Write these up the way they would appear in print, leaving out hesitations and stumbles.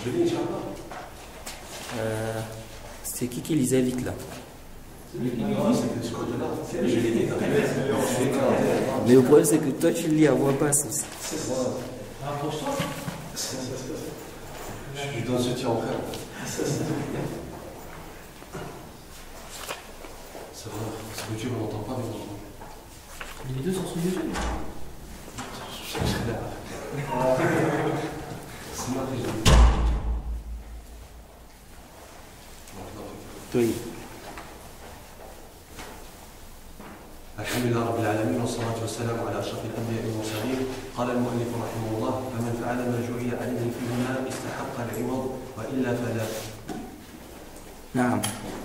Je lis, Inch'Allah. C'est qui lisait vite là? Mais le problème c'est que toi tu lis à voix basse aussi. Je donne soutien en frère. C'est vrai, c'est que YouTube on n'entend pas, mais on entend. Les deux sont sur YouTube. C'est moi qui Oui. الحمد لله رب العالمين والصلاة والسلام على أشرف الأنبياء والمرسلين. قال المؤلف رحمه الله: فمن فعل ما جعل عليه فيهما استحق العوض وإلا فلا. نعم.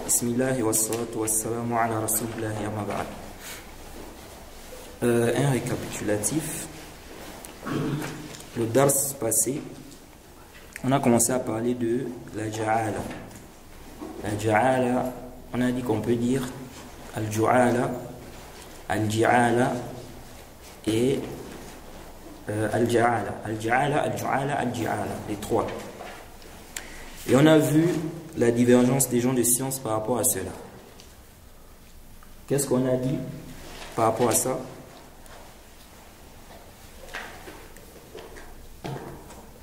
بسم الله والصلاة والسلام على رسول الله أما بعد. Un récapitulatif. Le dars passé, on a commencé à parler de la ja'ala. La ja'ala, on a dit qu'on peut dire al-ju'ala, al-ji'ala et al-ja'ala. Al-ja'ala, al-ju'ala, al-ji'ala, les trois. Et on a vu la divergence des gens de science par rapport à cela. Qu'est-ce qu'on a dit par rapport à ça?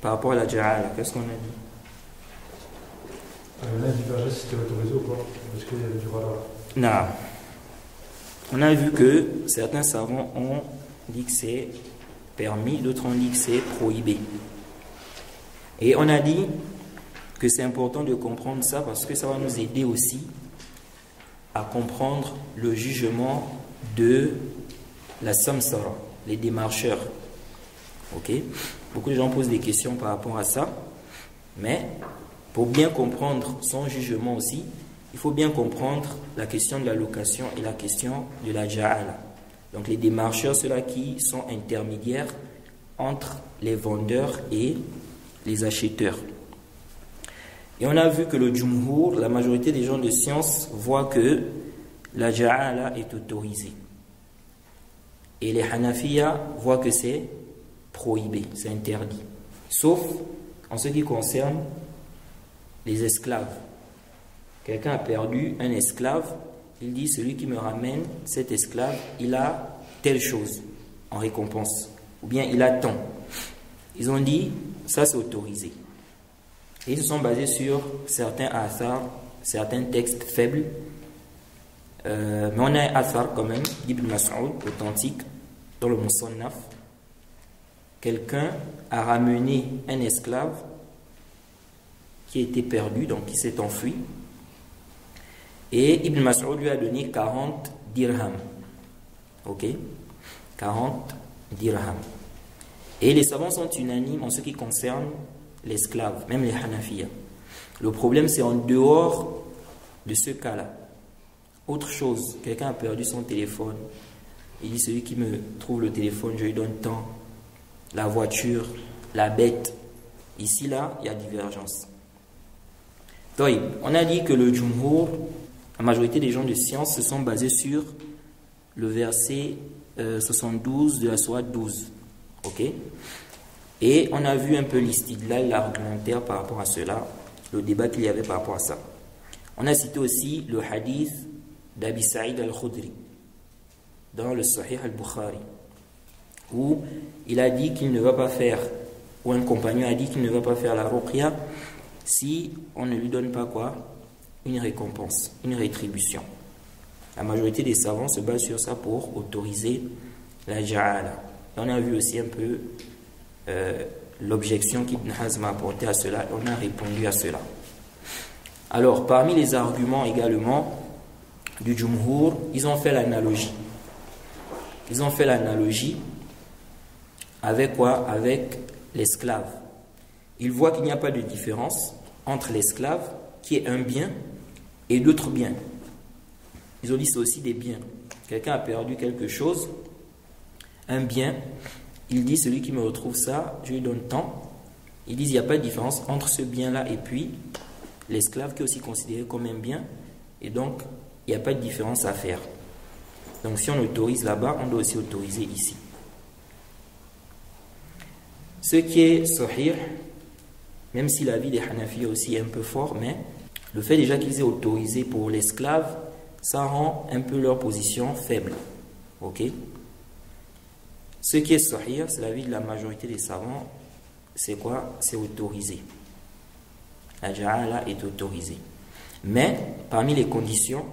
Par rapport à la ja'ala, qu'est-ce qu'on a dit? La divergence, c'était autorisé ou pas? Parce qu'il y avait du rara. Non. On a vu que certains savants ont dit que c'est permis, d'autres ont dit que c'est prohibé. Et on a dit que c'est important de comprendre ça parce que ça va nous aider aussi à comprendre le jugement de la samsara, les démarcheurs. Ok? Beaucoup de gens posent des questions par rapport à ça, mais pour bien comprendre son jugement aussi, il faut bien comprendre la question de la location et la question de la ja'ala. Donc les démarcheurs, ceux-là qui sont intermédiaires entre les vendeurs et les acheteurs. Et on a vu que le jumhur, la majorité des gens de science, voient que la ja'ala est autorisée. Et les hanafiya voient que c'est prohibé, c'est interdit. Sauf en ce qui concerne les esclaves. Quelqu'un a perdu un esclave, il dit: celui qui me ramène cet esclave, il a telle chose en récompense, ou bien il a tant. Ils ont dit, ça c'est autorisé. Et ils se sont basés sur certains athars, certains textes faibles, mais on a un athar quand même, d'Ibn Mas'ud, authentique, dans le Musannaf. Quelqu'un a ramené un esclave qui était perdu, donc qui s'est enfui. Et Ibn Mas'ud lui a donné 40 dirhams. Ok? 40 dirhams. Et les savants sont unanimes en ce qui concerne l'esclave, même les Hanafiya. Le problème, c'est en dehors de ce cas-là. Autre chose, quelqu'un a perdu son téléphone. Il dit: celui qui me trouve le téléphone, je lui donne tant. La voiture, la bête. Ici, là, il y a divergence. Donc, on a dit que le jumhur, la majorité des gens de science, se sont basés sur le verset 72 de la sourate 12. Ok? Et on a vu un peu l'istidlal, l'argumentaire par rapport à cela, le débat qu'il y avait par rapport à ça. On a cité aussi le hadith d'Abi Sa'id al-Khudri dans le Sahih al-Bukhari, où il a dit qu'il ne va pas faire, ou un compagnon a dit qu'il ne va pas faire la ruqya si on ne lui donne pas quoi? Une récompense, une rétribution. La majorité des savants se basent sur ça pour autoriser la ja'ala. On a vu aussi un peu l'objection qu'Ibn Hazm a apportée à cela, et on a répondu à cela. Alors, parmi les arguments également du jumhur, ils ont fait l'analogie. Ils ont fait l'analogie avec quoi? Avec l'esclave. Ils voient qu'il n'y a pas de différence entre l'esclave, qui est un bien, et d'autres biens. Ils ont dit c'est aussi des biens. Quelqu'un a perdu quelque chose, un bien, il dit: celui qui me retrouve ça, je lui donne tant. Ils disent: il n'y a pas de différence entre ce bien-là et puis l'esclave qui est aussi considéré comme un bien, et donc il n'y a pas de différence à faire. Donc si on autorise là-bas, on doit aussi autoriser ici. Ce qui est sahih, même si l'avis des Hanafi aussi est un peu fort, mais le fait déjà qu'ils aient autorisé pour l'esclave, ça rend un peu leur position faible. Ok? Ce qui est sahih, c'est l'avis de la majorité des savants, c'est quoi? C'est autorisé. La ja'ala est autorisée. Mais, parmi les conditions,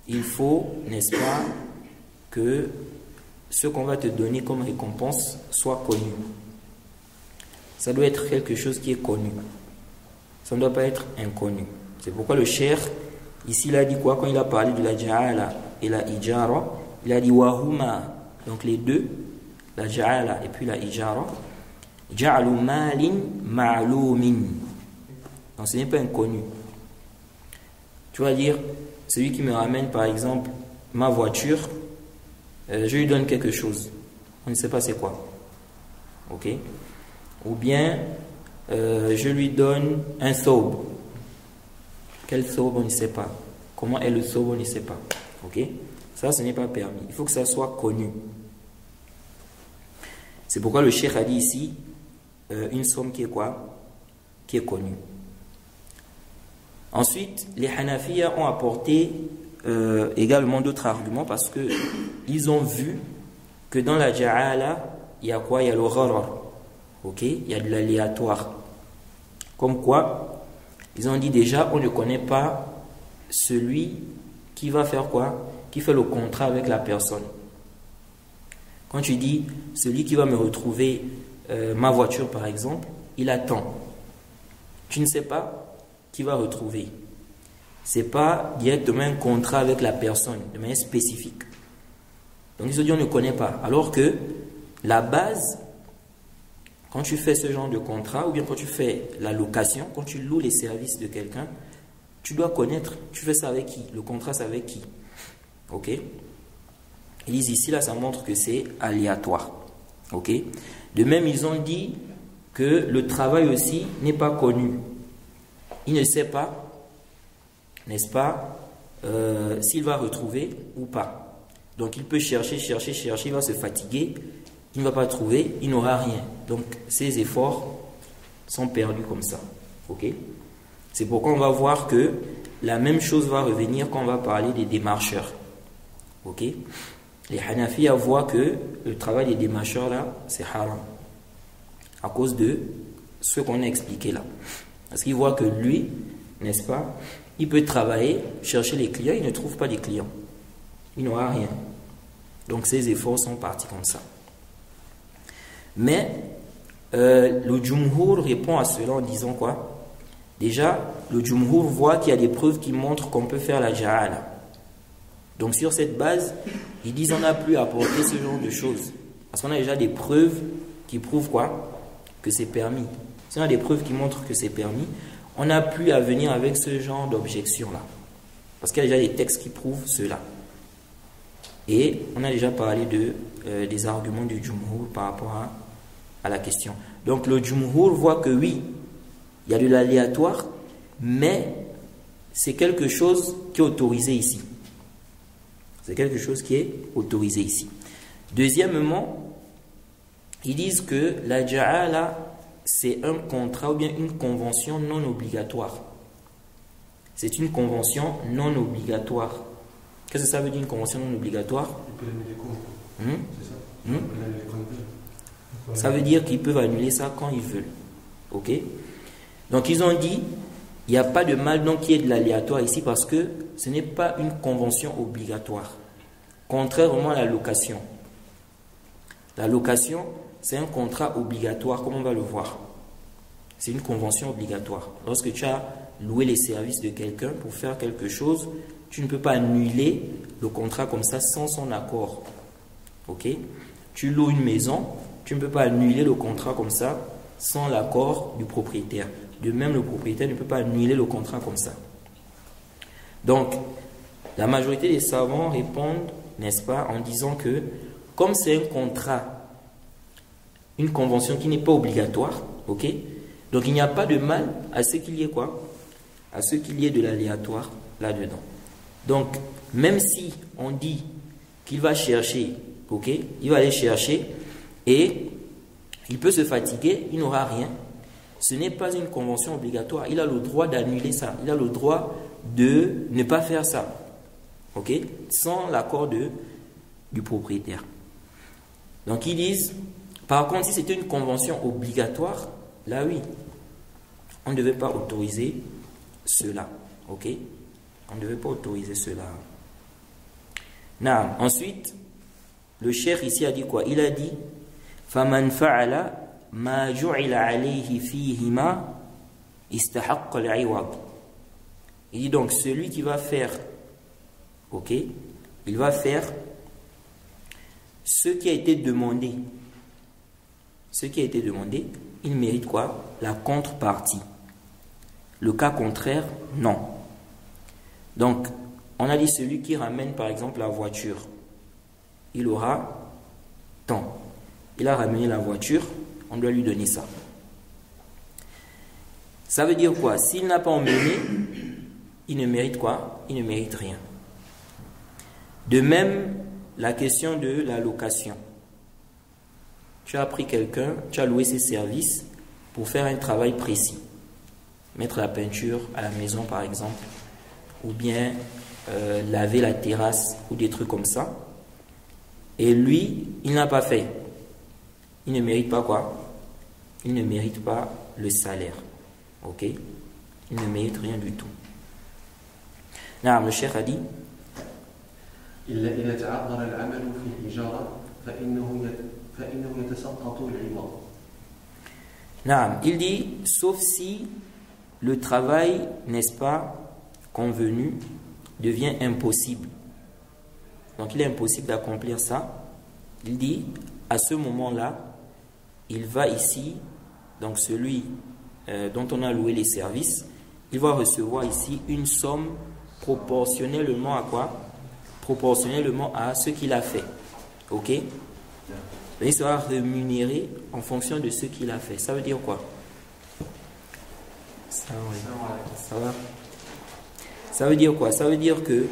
il faut, n'est-ce pas, que ce qu'on va te donner comme récompense soit connu. Ça doit être quelque chose qui est connu. Ça ne doit pas être inconnu. C'est pourquoi le cheikh, ici, il a dit quoi? Quand il a parlé de la ja'ala et la ijara, il a dit wahuma, donc les deux, la ja'ala et puis la ijara, ja'alu malin ma'lumin. Donc ce n'est pas inconnu. Tu vas dire, celui qui me ramène par exemple ma voiture, je lui donne quelque chose. On ne sait pas c'est quoi. Ok? Ou bien, je lui donne un thawb. Quel thawb, on ne sait pas. Comment est le thawb, on ne sait pas. Ok? Ça, ce n'est pas permis. Il faut que ça soit connu. C'est pourquoi le cheikh a dit ici, une somme qui est quoi? Qui est connue. Ensuite, les Hanafiya ont apporté également d'autres arguments parce que ils ont vu que dans la ja'ala, il y a quoi? Il y a le gharar. Ok? Il y a de l'aléatoire. Comme quoi, ils ont dit déjà, on ne connaît pas celui qui va faire quoi? Qui fait le contrat avec la personne. Quand tu dis, celui qui va me retrouver ma voiture par exemple, il attend. Tu ne sais pas qui va retrouver. Ce n'est pas directement un contrat avec la personne, de manière spécifique. Donc ils ont dit on ne connaît pas. Alors que la base, quand tu fais ce genre de contrat, ou bien quand tu fais la location, quand tu loues les services de quelqu'un, tu dois connaître, tu fais ça avec qui? Le contrat c'est avec qui? Ok? Ils disent ici, là ça montre que c'est aléatoire. Ok? De même, ils ont dit que le travail aussi n'est pas connu. Il ne sait pas, n'est-ce pas, s'il va retrouver ou pas. Donc il peut chercher, il va se fatiguer, il ne va pas trouver, il n'aura rien. Donc ses efforts sont perdus comme ça. Ok? C'est pourquoi on va voir que la même chose va revenir quand on va parler des démarcheurs. Ok? Les Hanafiya voient que le travail des démarcheurs là, c'est haram. À cause de ce qu'on a expliqué là. Parce qu'il voit que lui, n'est-ce pas, il peut travailler, chercher les clients, il ne trouve pas de clients. Il n'aura rien. Donc ses efforts sont partis comme ça. Mais le Jumhur répond à cela en disant quoi? Déjà, le Jumhur voit qu'il y a des preuves qui montrent qu'on peut faire la ja'ala. Donc sur cette base, ils disent on n'a plus à apporter ce genre de choses. Parce qu'on a déjà des preuves qui prouvent quoi? Que c'est permis. Si on a des preuves qui montrent que c'est permis, on n'a plus à venir avec ce genre d'objection-là. Parce qu'il y a déjà des textes qui prouvent cela. Et on a déjà parlé des arguments du Jumhur par rapport à la question. Donc le Jumhur voit que oui, il y a de l'aléatoire, mais c'est quelque chose qui est autorisé ici. C'est quelque chose qui est autorisé ici. Deuxièmement, ils disent que la ja'ala, c'est un contrat ou bien une convention non obligatoire. C'est une convention non obligatoire. Qu'est-ce que ça veut dire une convention non obligatoire? Il peut annuler quand? C'est ça? Il peut annuler quand il veut. Ça veut dire qu'ils peuvent annuler ça quand ils veulent. Ok? Donc ils ont dit, il n'y a pas de mal donc qui est de l'aléatoire ici parce que ce n'est pas une convention obligatoire. Contrairement à la location. La location, c'est un contrat obligatoire, comme on va le voir. C'est une convention obligatoire. Lorsque tu as loué les services de quelqu'un pour faire quelque chose, tu ne peux pas annuler le contrat comme ça sans son accord. Ok? Tu loues une maison, tu ne peux pas annuler le contrat comme ça sans l'accord du propriétaire. De même, le propriétaire ne peut pas annuler le contrat comme ça. Donc, la majorité des savants répondent, n'est-ce pas, en disant que comme c'est un contrat, une convention qui n'est pas obligatoire, ok? Donc il n'y a pas de mal à ce qu'il y ait quoi? À ce qu'il y ait de l'aléatoire là-dedans. Donc, même si on dit qu'il va chercher, ok? Il va aller chercher et il peut se fatiguer, il n'aura rien. ce n'est pas une convention obligatoire. Il a le droit d'annuler ça. Il a le droit de ne pas faire ça. Ok? Sans l'accord du propriétaire. Donc ils disent, par contre, si c'était une convention obligatoire, là oui, on ne devait pas autoriser cela. Ok? On ne devait pas autoriser cela. Non. Ensuite, le cheikh ici a dit quoi? Il a dit فَمَنْ فَعَلَ مَا جُعِلَ عَلَيْهِ فِيهِمَا إِسْتَحَقَّ الْعِوَضِ. Il dit donc celui qui va faire, ok, il va faire ce qui a été demandé. Ce qui a été demandé, il mérite quoi? La contrepartie. Le cas contraire, non. Donc, on a dit celui qui ramène par exemple la voiture, il aura tant. Il a ramené la voiture, on doit lui donner ça. Ça veut dire quoi? S'il n'a pas emmené, il ne mérite quoi? Il ne mérite rien. De même, la question de la location. Tu as pris quelqu'un, tu as loué ses services pour faire un travail précis. Mettre la peinture à la maison par exemple, ou bien laver la terrasse ou des trucs comme ça. Et lui, il n'a pas fait. Il ne mérite pas quoi? Il ne mérite pas le salaire. Ok? Il ne mérite rien du tout. Non, le cheikh a dit إلا إذا تعذر العمل في الإجارة فإنه يتسقط العوض. Non, il dit sauf si le travail, n'est-ce pas, convenu, devient impossible. Donc il est impossible d'accomplir ça. Il dit à ce moment-là, il va ici, donc celui dont on a loué les services, il va recevoir ici une somme proportionnellement à quoi? Proportionnellement à ce qu'il a fait. Ok? Il sera rémunéré en fonction de ce qu'il a fait. Ça veut dire quoi? Ça va? Ça veut dire quoi? Ça veut dire que,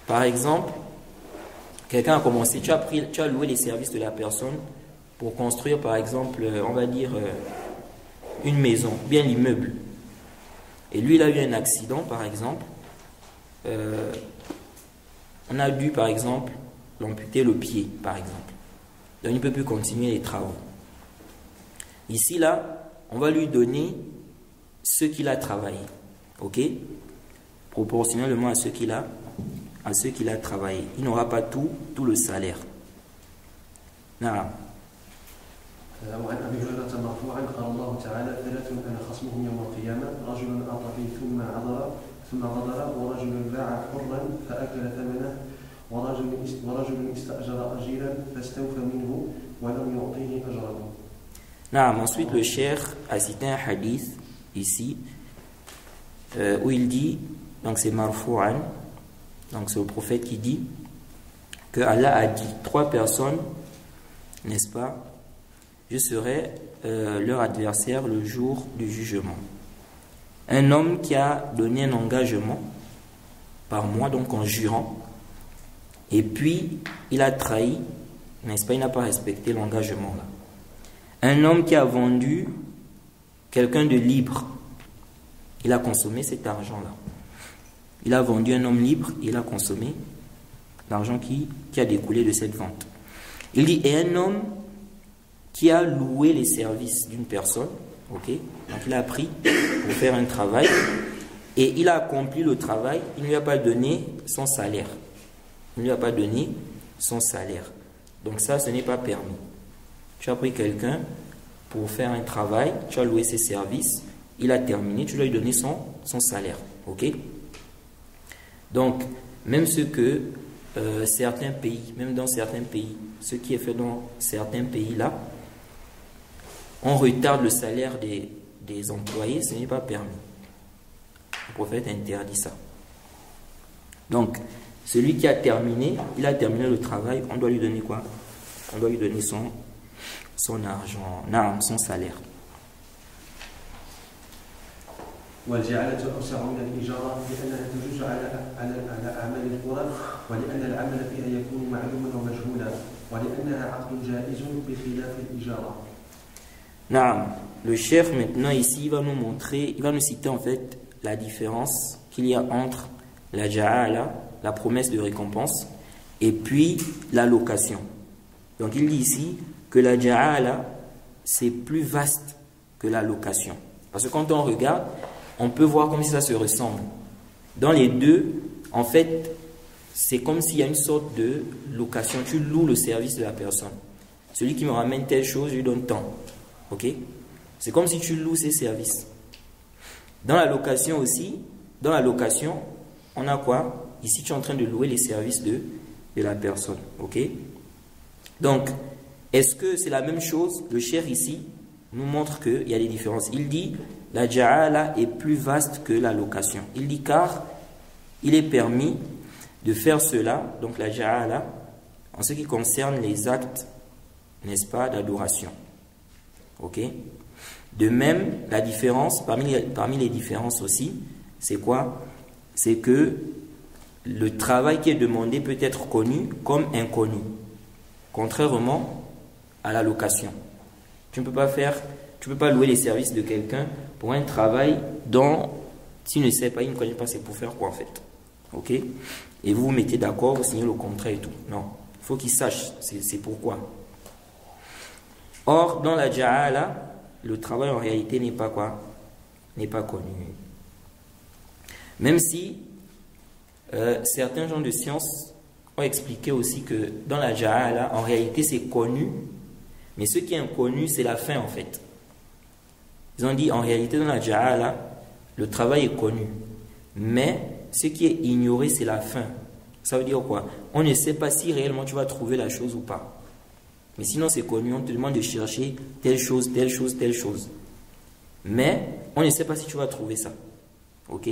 par exemple, quelqu'un a commencé, tu as loué les services de la personne pour construire, par exemple, on va dire, une maison, bien l'immeuble. Et lui, il a eu un accident, par exemple. On a dû, par exemple, l'amputer le pied, par exemple. Donc, il ne peut plus continuer les travaux. Ici, là, on va lui donner ce qu'il a travaillé. Ok? Proportionnellement à ce qu'il a travaillé. Il n'aura pas tout le salaire. Non. وعن ابي هريره مرفوعا قال الله تعالى ثلاث انا خصمهم يوم القيامه رجل اعطى ثم غدر ورجل باع حرا فاكل ثمنه ورجل استاجر اجيرا فاستوفى منه ولم يعطيه اجره. Non, ensuite le cheikh a cité un hadith ici où il dit, donc c'est marfou'an, donc c'est le prophète qui dit que Allah a dit 3 personnes, n'est-ce pas, je serai leur adversaire le jour du jugement. Un homme qui a donné un engagement par moi, donc en jurant, et puis il a trahi, n'est-ce pas, il n'a pas respecté l'engagement là. Un homme qui a vendu quelqu'un de libre, il a consommé cet argent là. Il a vendu un homme libre, il a consommé l'argent qui a découlé de cette vente. Il dit, et un homme qui a loué les services d'une personne, ok, donc il a pris pour faire un travail, et il a accompli le travail, il ne lui a pas donné son salaire. Il ne lui a pas donné son salaire. Donc ça, ce n'est pas permis. Tu as pris quelqu'un pour faire un travail, tu as loué ses services, il a terminé, tu dois lui donner son salaire, ok. Donc, même ce que certains pays, même dans certains pays, ce qui est fait dans certains pays là, on retarde le salaire des employés, ce n'est pas permis. Le prophète interdit ça. Donc, celui qui a terminé, il a terminé le travail, on doit lui donner quoi? On doit lui donner son argent, non, son salaire. والجعالة أوسع من الإجارة لأنها تجوز على أعمال القرى ولأن العمل فيها يكون معلوما ومجهولا ولأنها عقد جائز بخلاف الإجارة. Non, le chef maintenant ici va nous montrer, il va nous citer en fait la différence qu'il y a entre la ja'ala, la promesse de récompense, et puis la location. Donc il dit ici que la ja'ala c'est plus vaste que la location. Parce que quand on regarde, on peut voir comme si ça se ressemble. Dans les deux, en fait, c'est comme s'il y a une sorte de location. Tu loues le service de la personne. Celui qui me ramène telle chose, je lui donne tant. Ok? C'est comme si tu loues ses services. Dans la location aussi, dans la location, on a quoi? Ici, tu es en train de louer les services de la personne. Ok? Donc, est-ce que c'est la même chose? Le cheikh ici nous montre qu'il y a des différences. Il dit, la ja'ala est plus vaste que la location. Il dit car il est permis de faire cela, donc la ja'ala, en ce qui concerne les actes, n'est-ce pas, d'adoration. Ok? De même, la différence, parmi les différences aussi, c'est quoi? C'est que le travail qui est demandé peut être connu comme inconnu, contrairement à la location. Tu ne peux pas louer les services de quelqu'un pour un travail dont tu ne sais pas, il ne connaît pas, c'est pour faire quoi en fait. Ok? Et vous vous mettez d'accord, vous signez le contrat et tout. Non, il faut qu'il sache, c'est pourquoi. Or, dans la ja'ala, le travail en réalité n'est pas quoi? N'est pas connu. Même si certains gens de science ont expliqué aussi que dans la ja'ala, en réalité c'est connu, mais ce qui est inconnu, c'est la fin en fait. Ils ont dit en réalité dans la ja'ala, le travail est connu, mais ce qui est ignoré, c'est la fin. Ça veut dire quoi? On ne sait pas si réellement tu vas trouver la chose ou pas. Mais sinon c'est connu, on te demande de chercher telle chose, telle chose, telle chose. Mais on ne sait pas si tu vas trouver ça. Ok?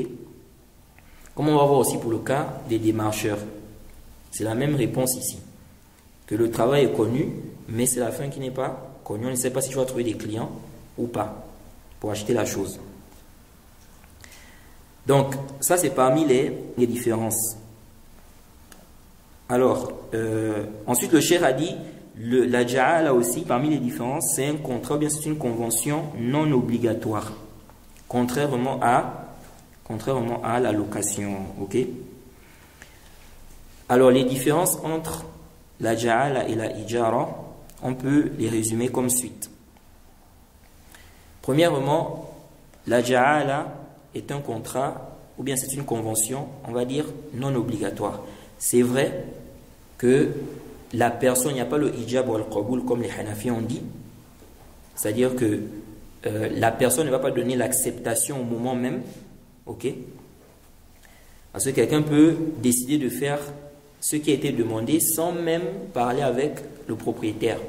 Comme on va voir aussi pour le cas des démarcheurs. C'est la même réponse ici. Que le travail est connu, mais c'est la fin qui n'est pas connue. On ne sait pas si tu vas trouver des clients ou pas pour acheter la chose. Donc, ça c'est parmi les différences. Alors, ensuite le cheikh a dit, la ja'ala aussi, parmi les différences, c'est un contrat, ou bien c'est une convention non obligatoire. Contrairement à la location. Ok? Alors, les différences entre la ja'ala et la ijara, on peut les résumer comme suite. Premièrement, la ja'ala est un contrat, ou bien c'est une convention, on va dire, non obligatoire. C'est vrai que la personne, il n'y a pas le hijab ou al-qaboul comme les Hanafi ont dit. C'est-à-dire que la personne ne va pas donner l'acceptation au moment même. Ok? Parce que quelqu'un peut décider de faire ce qui a été demandé sans même parler avec le propriétaire.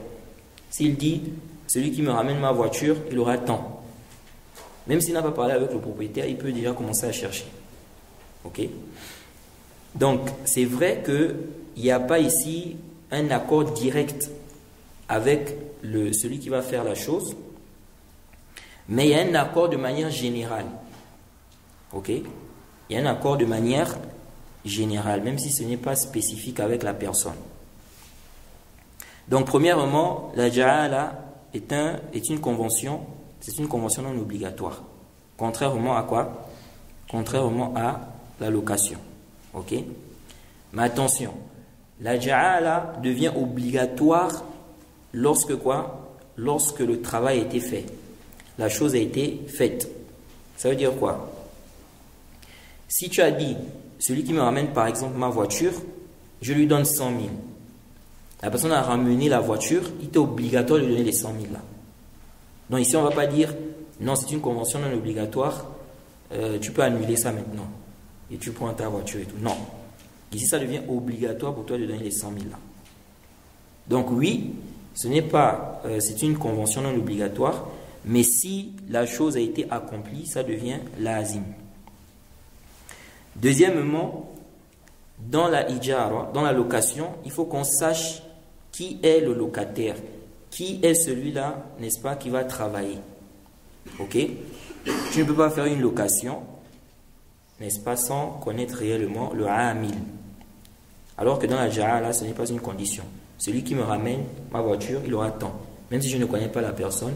S'il dit, celui qui me ramène ma voiture, il aura tant. Même s'il n'a pas parlé avec le propriétaire, il peut déjà commencer à chercher. Ok? Donc, c'est vrai qu'il n'y a pas ici un accord direct avec celui qui va faire la chose, mais il y a un accord de manière générale. Ok? Il y a un accord de manière générale, même si ce n'est pas spécifique avec la personne. Donc, premièrement, la ja'ala est une convention, c'est une convention non obligatoire. Contrairement à quoi? Contrairement à la location. Ok? Mais attention, la ja'ala devient obligatoire lorsque quoi? Lorsque le travail a été fait. La chose a été faite. Ça veut dire quoi? Si tu as dit, celui qui me ramène par exemple ma voiture, je lui donne 100 000. La personne a ramené la voiture, il était obligatoire de lui donner les 100 000 là. Donc ici on ne va pas dire, non c'est une convention non obligatoire, tu peux annuler ça maintenant. Et tu prends ta voiture et tout. Non. Ici ça devient obligatoire pour toi de donner les 100 000 là. Donc oui, ce n'est pas, c'est une convention non obligatoire, mais si la chose a été accomplie, ça devient lazim. Deuxièmement, dans la ijara, dans la location, il faut qu'on sache qui est le locataire, qui est celui-là, n'est-ce pas, qui va travailler. Ok? Tu ne peux pas faire une location, n'est-ce pas, sans connaître réellement le amil. Alors que dans la ja'ala, ce n'est pas une condition. Celui qui me ramène ma voiture, il aura tant. Même si je ne connais pas la personne,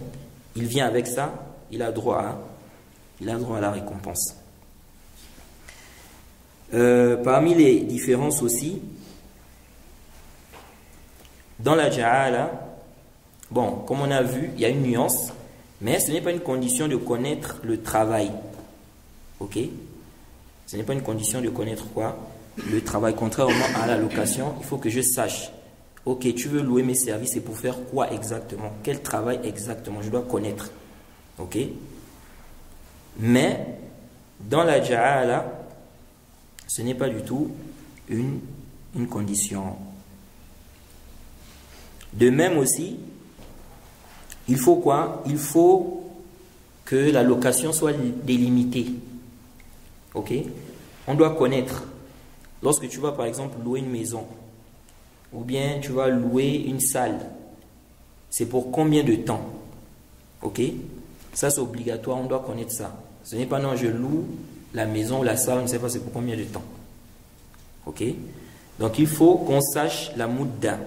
il vient avec ça, il a droit à la récompense. Parmi les différences aussi, dans la ja'ala, bon, comme on a vu, il y a une nuance, mais ce n'est pas une condition de connaître le travail. Ok? Ce n'est pas une condition de connaître quoi? Le travail. Contrairement à la location, il faut que je sache. Ok, tu veux louer mes services, et pour faire quoi exactement? Quel travail exactement? Je dois connaître. Ok? Mais, dans la ja'ala, ce n'est pas du tout une condition. De même aussi, il faut quoi? Il faut que la location soit délimitée. Ok? On doit connaître. Lorsque tu vas par exemple louer une maison, ou bien tu vas louer une salle, c'est pour combien de temps? Ok? Ça c'est obligatoire, on doit connaître ça. Ce n'est pas non, je loue la maison ou la salle, on ne sait pas c'est pour combien de temps. Ok? Donc il faut qu'on sache la mudda.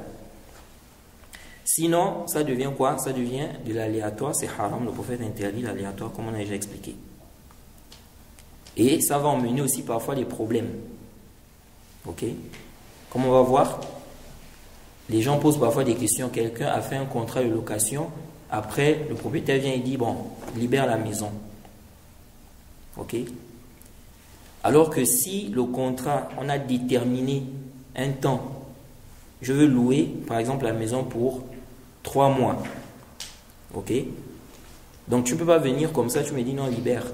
Sinon, ça devient quoi? Ça devient de l'aléatoire, c'est haram, le prophète interdit l'aléatoire comme on a déjà expliqué. Et ça va emmener aussi parfois des problèmes. Ok? Comme on va voir, les gens posent parfois des questions. Quelqu'un a fait un contrat de location, après le propriétaire vient et dit, bon, libère la maison. Ok? Alors que si le contrat, on a déterminé un temps, je veux louer par exemple la maison pour 3 mois. Ok? Donc tu ne peux pas venir comme ça, tu me dis non, libère.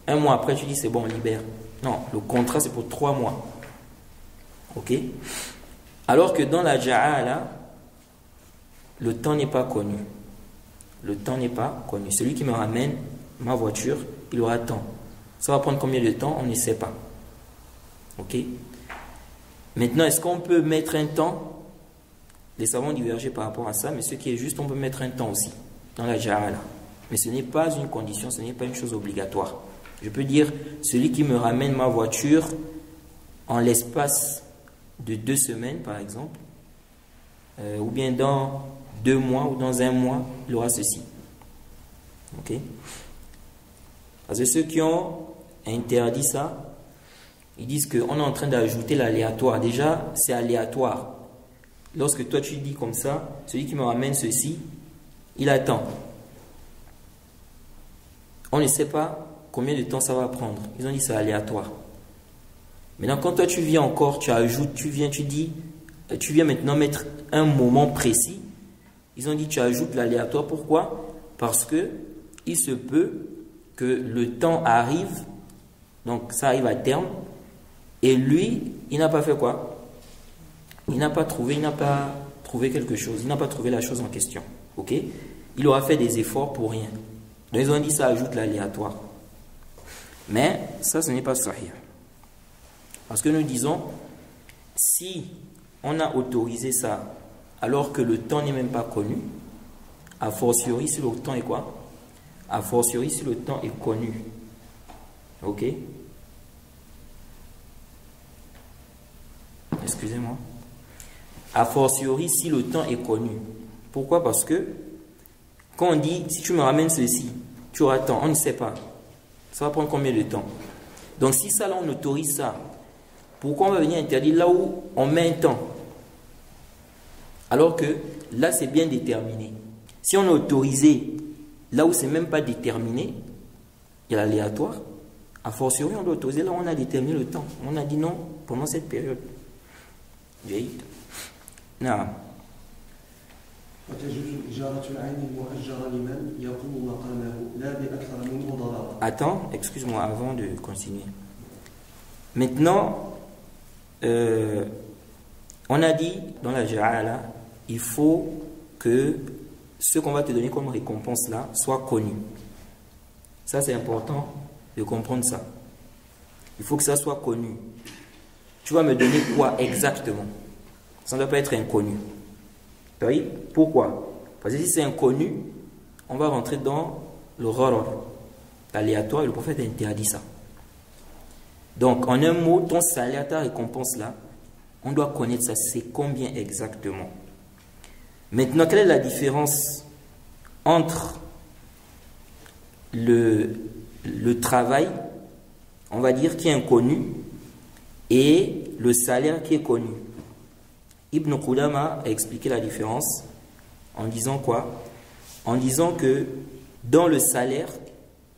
Un mois après, tu dis c'est bon, libère. Non, le contrat c'est pour 3 mois. Ok? Alors que dans la ja'ala, le temps n'est pas connu. Le temps n'est pas connu. Celui qui me ramène ma voiture, il aura temps. Ça va prendre combien de temps? On ne sait pas. Ok? Maintenant, est-ce qu'on peut mettre un temps? Les savants ont divergé par rapport à ça, mais ce qui est juste, on peut mettre un temps aussi dans la ja'ala. Mais ce n'est pas une condition, ce n'est pas une chose obligatoire. Je peux dire, celui qui me ramène ma voiture en l'espace de 2 semaines, par exemple, ou bien dans 2 mois ou dans 1 mois, il aura ceci. Ok? Parce que ceux qui ont interdit ça, ils disent qu'on est en train d'ajouter l'aléatoire. Déjà, c'est aléatoire. Lorsque toi tu dis comme ça, celui qui me ramène ceci, il attend. On ne sait pas combien de temps ça va prendre. Ils ont dit c'est aléatoire. Maintenant, quand toi tu viens encore, tu ajoutes, tu viens maintenant mettre un moment précis. Ils ont dit tu ajoutes l'aléatoire. Pourquoi? Parce que il se peut que le temps arrive, donc ça arrive à terme, et lui, il n'a pas fait quoi? Il n'a pas trouvé quelque chose, il n'a pas trouvé la chose en question. Ok? Il aura fait des efforts pour rien. Donc ils ont dit ça ajoute l'aléatoire. Mais ça, ce n'est pas sahih. Parce que nous disons, si on a autorisé ça alors que le temps n'est même pas connu, a fortiori si le temps est quoi? A fortiori si le temps est connu. Ok? Excusez-moi. A fortiori si le temps est connu. Pourquoi? Parce que quand on dit, si tu me ramènes ceci, tu auras temps, on ne sait pas. Ça va prendre combien de temps? Donc si ça là on autorise ça, pourquoi on va venir interdire là où on met un temps? Alors que là c'est bien déterminé. Si on a autorisé là où c'est même pas déterminé, il y a l'aléatoire, a fortiori on doit autoriser là où on a déterminé le temps. On a dit non pendant cette période. نعم. Attends, excuse-moi avant de continuer. Maintenant, on a dit dans la ja'ala, il faut que ce qu'on va te donner comme récompense là soit connu. Ça c'est important de comprendre ça. Il faut que ça soit connu. Tu vas me donner quoi exactement? Ça ne doit pas être inconnu. Oui? Pourquoi? Parce que si c'est inconnu, on va rentrer dans le gharar, l'aléatoire, et le prophète interdit ça. Donc, en un mot, ton salaire, ta récompense là, on doit connaître ça, c'est combien exactement. Maintenant, quelle est la différence entre le travail, on va dire, qui est inconnu et le salaire qui est connu. Ibn Qudama a expliqué la différence en disant quoi? En disant que dans le salaire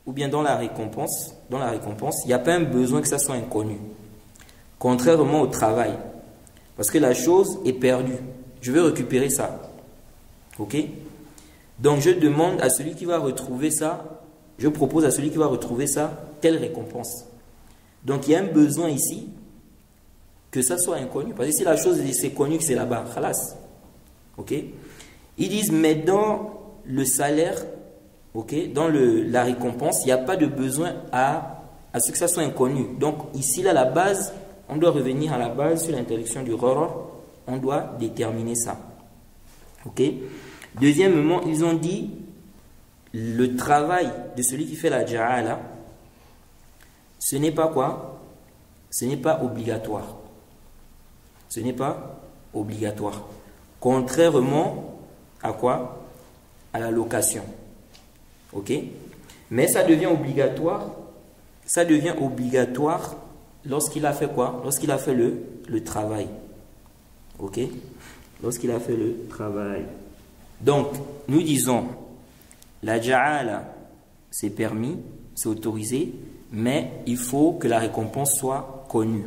ou bien dans la récompense, il n'y a pas un besoin que ça soit inconnu. Contrairement au travail. Parce que la chose est perdue. Je veux récupérer ça. Ok? Donc je demande à celui qui va retrouver ça, je propose à celui qui va retrouver ça, telle récompense. Donc il y a un besoin ici que ça soit inconnu. Parce que si la chose c'est connu que c'est là-bas, khalas. Ok? Ils disent, mais dans le salaire, ok, dans la récompense, il n'y a pas de besoin à ce que ça soit inconnu. Donc ici, là, la base, on doit revenir à la base sur l'interdiction du gharar. On doit déterminer ça. Ok? Deuxièmement, ils ont dit, le travail de celui qui fait la ja'ala, ce n'est pas quoi? Ce n'est pas obligatoire. Ce n'est pas obligatoire. Contrairement à quoi? À la location. Ok? Mais ça devient obligatoire. Ça devient obligatoire lorsqu'il a fait quoi? Lorsqu'il a fait le travail. Ok? Lorsqu'il a fait le travail. Donc, nous disons, la ja'ala, c'est permis, c'est autorisé, mais il faut que la récompense soit connue.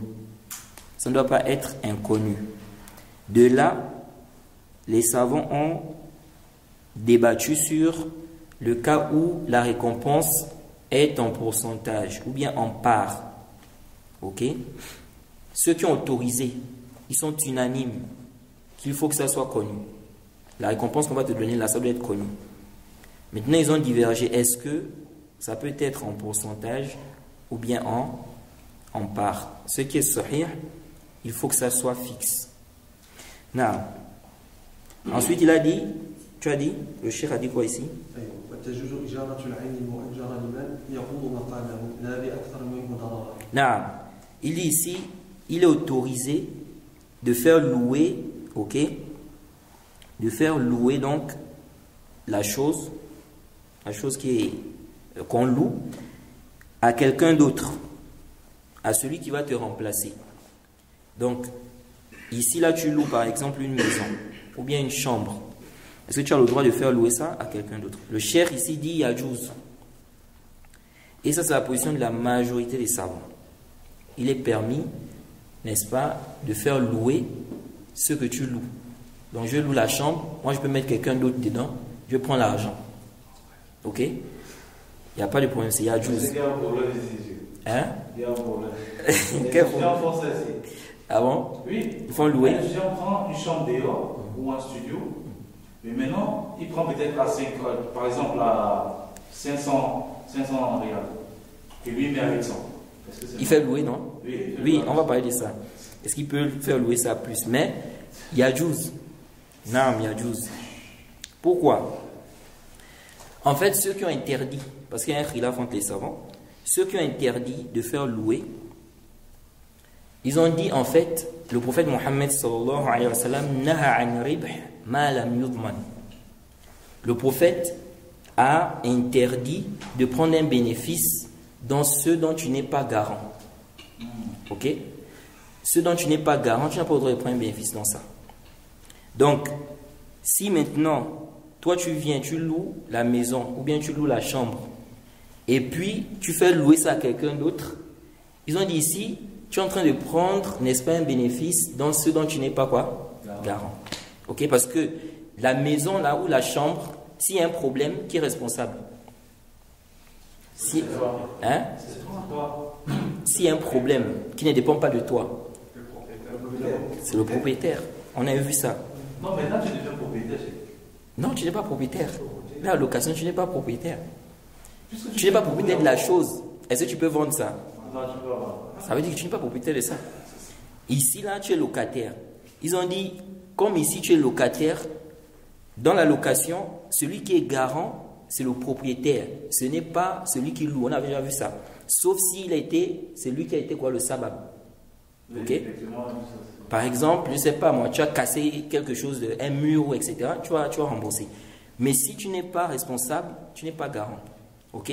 Ça ne doit pas être inconnu. De là, les savants ont débattu sur le cas où la récompense est en pourcentage ou bien en part. Ok? Ceux qui ont autorisé, ils sont unanimes qu'il faut que ça soit connu. La récompense qu'on va te donner là, ça doit être connu. Maintenant, ils ont divergé. Est-ce que ça peut être en pourcentage ou bien en part? Ce qui est sahih, il faut que ça soit fixe. Now, ensuite, il a dit, tu as dit, le cheikh a dit quoi ici? Non, il dit ici, il est autorisé de faire louer, ok, de faire louer donc la chose qu'on loue à quelqu'un d'autre, à celui qui va te remplacer. Donc, ici là tu loues par exemple une maison ou bien une chambre. Est-ce que tu as le droit de faire louer ça à quelqu'un d'autre? Le cheikh ici dit yajouz. Et ça c'est la position de la majorité des savants. Il est permis, n'est-ce pas, de faire louer ce que tu loues. Donc je loue la chambre, moi je peux mettre quelqu'un d'autre dedans, je prends l'argent. Ok? Il n'y a pas de problème, c'est yajouz. Il y a un problème ici. Hein? Il y a un problème. Quel problème? En français ici. Ah bon? Oui. Ils font louer. Si on prend une chambre dehors ou un studio, mais maintenant, il prend peut-être à 5, par exemple à 500 reals. Et lui, il met à 800. Il fait louer, non? Oui, oui, on va parler de ça. Est-ce qu'il peut faire louer ça plus? Mais, yajouz. Non, yajouz. Pourquoi? En fait, ceux qui ont interdit, parce qu'il y a un khilaf entre les savants, ceux qui ont interdit de faire louer, ils ont dit en fait, le prophète Mohammed sallallahu alayhi wa sallam, naha an ribh ma lam yudman. Le prophète a interdit de prendre un bénéfice dans ce dont tu n'es pas garant. Ok? Ce dont tu n'es pas garant, tu n'as pas le droit de prendre un bénéfice dans ça. Donc, si maintenant, toi tu viens, tu loues la maison ou bien tu loues la chambre et puis tu fais louer ça à quelqu'un d'autre, ils ont dit ici, tu es en train de prendre, n'est-ce pas, un bénéfice dans ce dont tu n'es pas quoi? Garant. Ok? Parce que la maison là ou la chambre, s'il y a un problème, qui est responsable? Si, hein? S'il y a un problème qui ne dépend pas de toi, c'est le propriétaire. On a vu ça. Non, maintenant tu deviens propriétaire. Non, tu n'es pas propriétaire. Là, à location, tu n'es pas propriétaire. Tu n'es pas propriétaire de la chose. Est-ce que tu peux vendre ça? Ça veut dire que tu n'es pas propriétaire de ça. Ici, là, tu es locataire. Ils ont dit, comme ici, tu es locataire, dans la location, celui qui est garant, c'est le propriétaire. Ce n'est pas celui qui loue. On a déjà vu ça. Sauf s'il a été, c'est lui qui a été quoi, le sabab. Ok? Par exemple, je ne sais pas moi, tu as cassé quelque chose, un mur, etc. Tu vas rembourser. Mais si tu n'es pas responsable, tu n'es pas garant. Ok?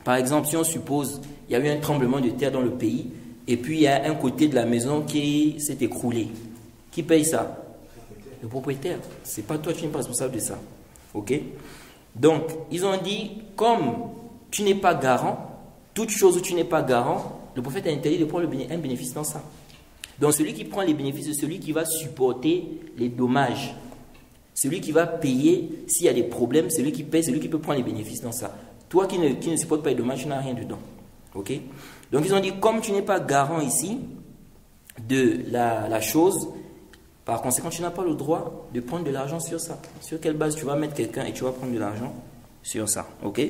Par exemple, si on suppose il y a eu un tremblement de terre dans le pays et puis il y a un côté de la maison qui s'est écroulé. Qui paye ça? Le propriétaire. C'est pas toi, tu n'es pas responsable de ça. Ok? Donc, ils ont dit, comme tu n'es pas garant, toute chose où tu n'es pas garant, le prophète a interdit de prendre un bénéfice dans ça. Donc, celui qui prend les bénéfices, c'est celui qui va supporter les dommages. Celui qui va payer s'il y a des problèmes, celui qui paye, celui qui peut prendre les bénéfices dans ça. Toi qui ne supportes pas les dommages, tu n'as rien dedans. Ok? Donc, ils ont dit, comme tu n'es pas garant ici de la chose, par conséquent, tu n'as pas le droit de prendre de l'argent sur ça. Sur quelle base tu vas mettre quelqu'un et tu vas prendre de l'argent sur ça. Ok?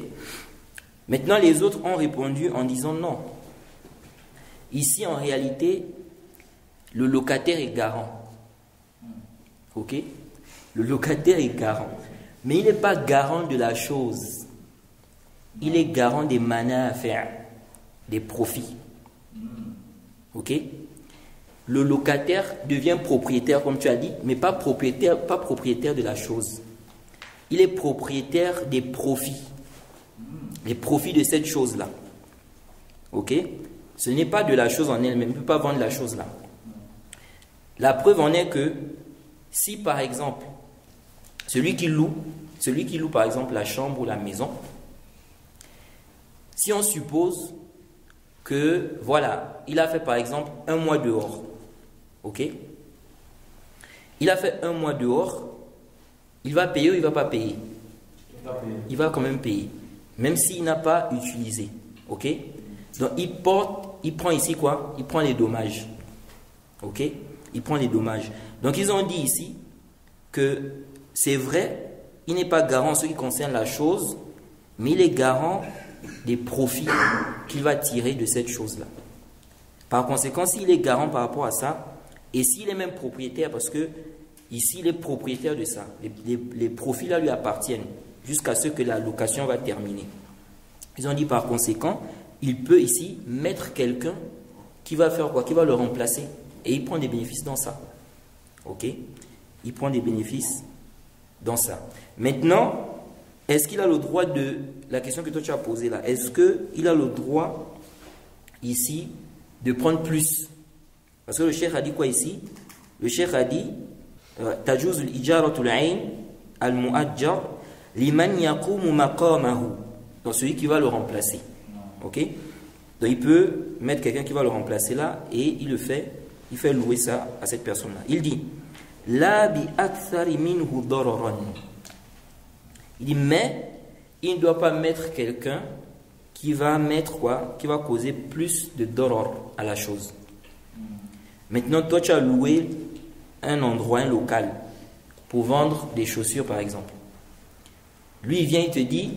Maintenant, les autres ont répondu en disant non. Ici, en réalité, le locataire est garant. Ok? Le locataire est garant. Mais il n'est pas garant de la chose. Il est garant des manas à faire, des profits. Ok? Le locataire devient propriétaire, comme tu as dit, mais pas propriétaire de la chose. Il est propriétaire des profits. Les profits de cette chose-là. Ok? Ce n'est pas de la chose en elle-même. Il ne peut pas vendre la chose-là. La preuve en est que si, par exemple, celui qui loue par exemple la chambre ou la maison, si on suppose que, voilà, il a fait par exemple un mois dehors, ok? Il a fait un mois dehors, il va payer ou il ne va pas payer? Il va quand même payer, même s'il n'a pas utilisé, ok? Donc il prend ici quoi? Il prend les dommages, ok? Il prend les dommages. Donc ils ont dit ici que c'est vrai, il n'est pas garant en ce qui concerne la chose, mais il est garant des profits qu'il va tirer de cette chose-là. Par conséquent, s'il est garant par rapport à ça, et s'il est même propriétaire, parce que ici il est propriétaire de ça, les profits là lui appartiennent jusqu'à ce que la location va terminer. Ils ont dit par conséquent, il peut ici mettre quelqu'un qui va faire quoi? Qui va le remplacer. Et il prend des bénéfices dans ça. Ok? Il prend des bénéfices dans ça. Maintenant, est-ce qu'il a le droit de... La question que toi tu as posée là, est-ce qu'il a le droit ici de prendre plus? Parce que le cheikh a dit quoi ici? Le cheikh a dit Tajuz al-ijaratul ayn al-mu'ajjar liman yaqumu maqamahu. Donc celui qui va le remplacer. Ok? Donc il peut mettre quelqu'un qui va le remplacer là et il fait louer ça à cette personne-là. Il dit La bi akthari minhu dararan. Il dit mais il ne doit pas mettre quelqu'un qui va mettre quoi? Qui va causer plus de darar à la chose. Maintenant, toi tu as loué un endroit, un local pour vendre des chaussures par exemple. Lui il vient, il te dit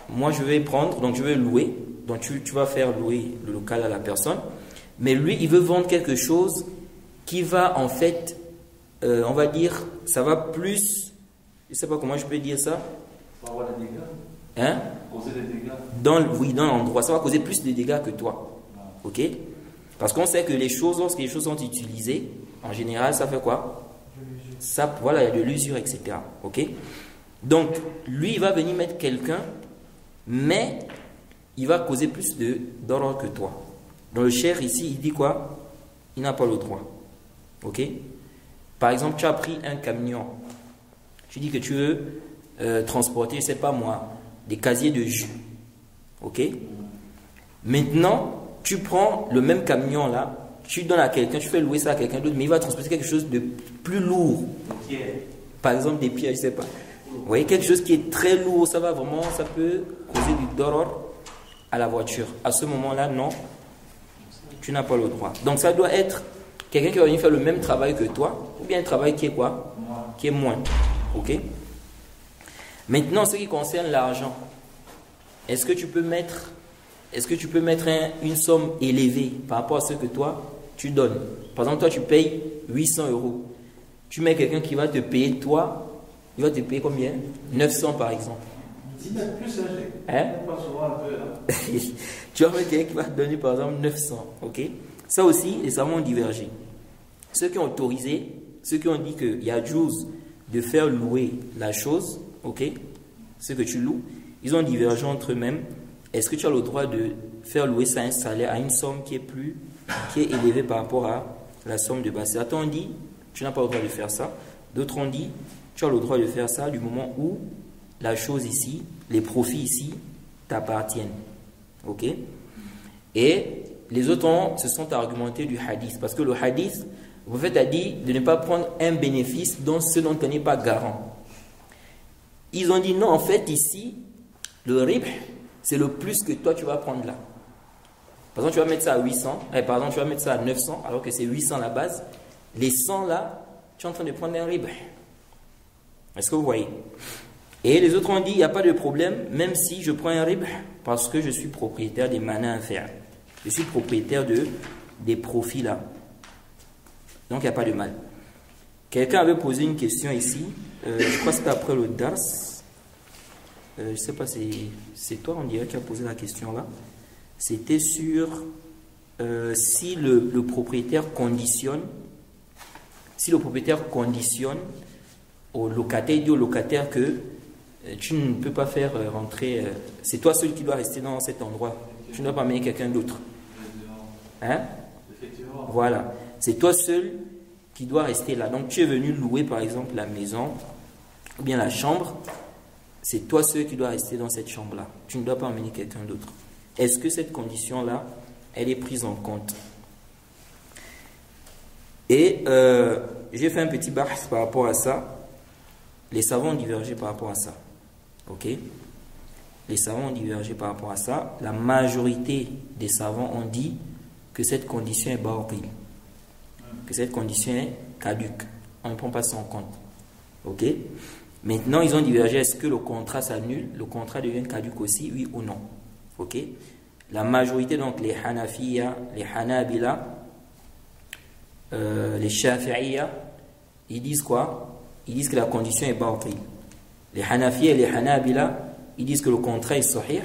moi je vais prendre, donc je vais louer. Donc tu vas faire louer le local à la personne. Mais lui, il veut vendre quelque chose qui va en fait, on va dire, ça va plus, je ne sais pas comment je peux dire ça. Ça va avoir des dégâts. Hein? Causer des dégâts. Dans l'endroit, ça va causer plus de dégâts que toi. Ok? Parce qu'on sait que les choses, lorsque les choses sont utilisées, en général, ça fait quoi? Ça, voilà, il y a de l'usure, etc. Ok? Donc, lui, il va venir mettre quelqu'un, mais il va causer plus d'ordre que toi. Dans le cheikh ici, il dit quoi? Il n'a pas le droit. Ok? Par exemple, tu as pris un camion. Tu dis que tu veux transporter, je ne sais pas moi, des casiers de jus. Ok? Maintenant, tu prends le même camion là, tu donnes à quelqu'un, tu fais louer ça à quelqu'un d'autre, mais il va transporter quelque chose de plus lourd. Par exemple, des pierres, je ne sais pas. Vous voyez, quelque chose qui est très lourd, ça va vraiment, ça peut causer du darar à la voiture. À ce moment-là, non, tu n'as pas le droit. Donc ça doit être quelqu'un qui va venir faire le même travail que toi, ou bien un travail qui est quoi? Qui est moins. Ok? Maintenant, ce qui concerne l'argent, est-ce que tu peux mettre une somme élevée par rapport à ce que toi, tu donnes? Par exemple, toi, tu payes 800 €. Tu mets quelqu'un qui va te payer, toi, il va te payer combien? 900 par exemple. Plus, hein? Pas souvent un peu, hein? Tu vas mettre quelqu'un qui va te donner par exemple 900. Ok? Ça aussi, les savants ont divergé. Ceux qui ont autorisé, ceux qui ont dit qu'il y a juz de faire louer la chose, ok, ce que tu loues, ils ont divergé entre eux-mêmes. Est-ce que tu as le droit de faire louer ça à un salaire, à une somme qui est élevée par rapport à la somme de base? Certains ont dit, tu n'as pas le droit de faire ça. D'autres ont dit, tu as le droit de faire ça du moment où la chose ici, les profits ici, t'appartiennent. Ok? Et les autres se sont argumentés du hadith. Parce que le hadith, le prophète a dit de ne pas prendre un bénéfice ce dont on n'est pas garant. Ils ont dit non, en fait, ici, le ribh, c'est le plus que toi tu vas prendre là. Par exemple, tu vas mettre ça à 800, pardon, tu vas mettre ça à 900, alors que c'est 800 la base. Les 100 là, tu es en train de prendre un ribh. Est-ce que vous voyez? Et les autres ont dit, il n'y a pas de problème, même si je prends un ribh, parce que je suis propriétaire des manas à faire. Je suis propriétaire des profits là. Donc, il n'y a pas de mal. Quelqu'un avait posé une question ici. Je crois que c'était après le dars. Je ne sais pas, c'est toi, on dirait, qui a posé la question là. C'était sur si le propriétaire conditionne, au locataire, il dit au locataire que tu ne peux pas faire rentrer, c'est toi seul qui dois rester dans cet endroit. Tu ne dois pas amener quelqu'un d'autre. Hein? Voilà. C'est toi seul qui dois rester là. Donc tu es venu louer par exemple la maison ou bien la chambre. C'est toi seul qui dois rester dans cette chambre-là. Tu ne dois pas emmener quelqu'un d'autre. Est-ce que cette condition-là, elle est prise en compte? Et j'ai fait un petit bahs par rapport à ça. Les savants ont divergé par rapport à ça. Ok? Les savants ont divergé par rapport à ça. La majorité des savants ont dit que cette condition est batil, que cette condition est caduque. On ne prend pas ça en compte. Ok? Maintenant, ils ont divergé. Est-ce que le contrat s'annule? Le contrat devient caduque aussi, oui ou non? Ok? La majorité, donc les Hanafiya, les Hanabila, les Shafi'iyya, ils disent quoi? Ils disent que la condition est batil. Les Hanafiya et les Hanabila, ils disent que le contrat est sahih.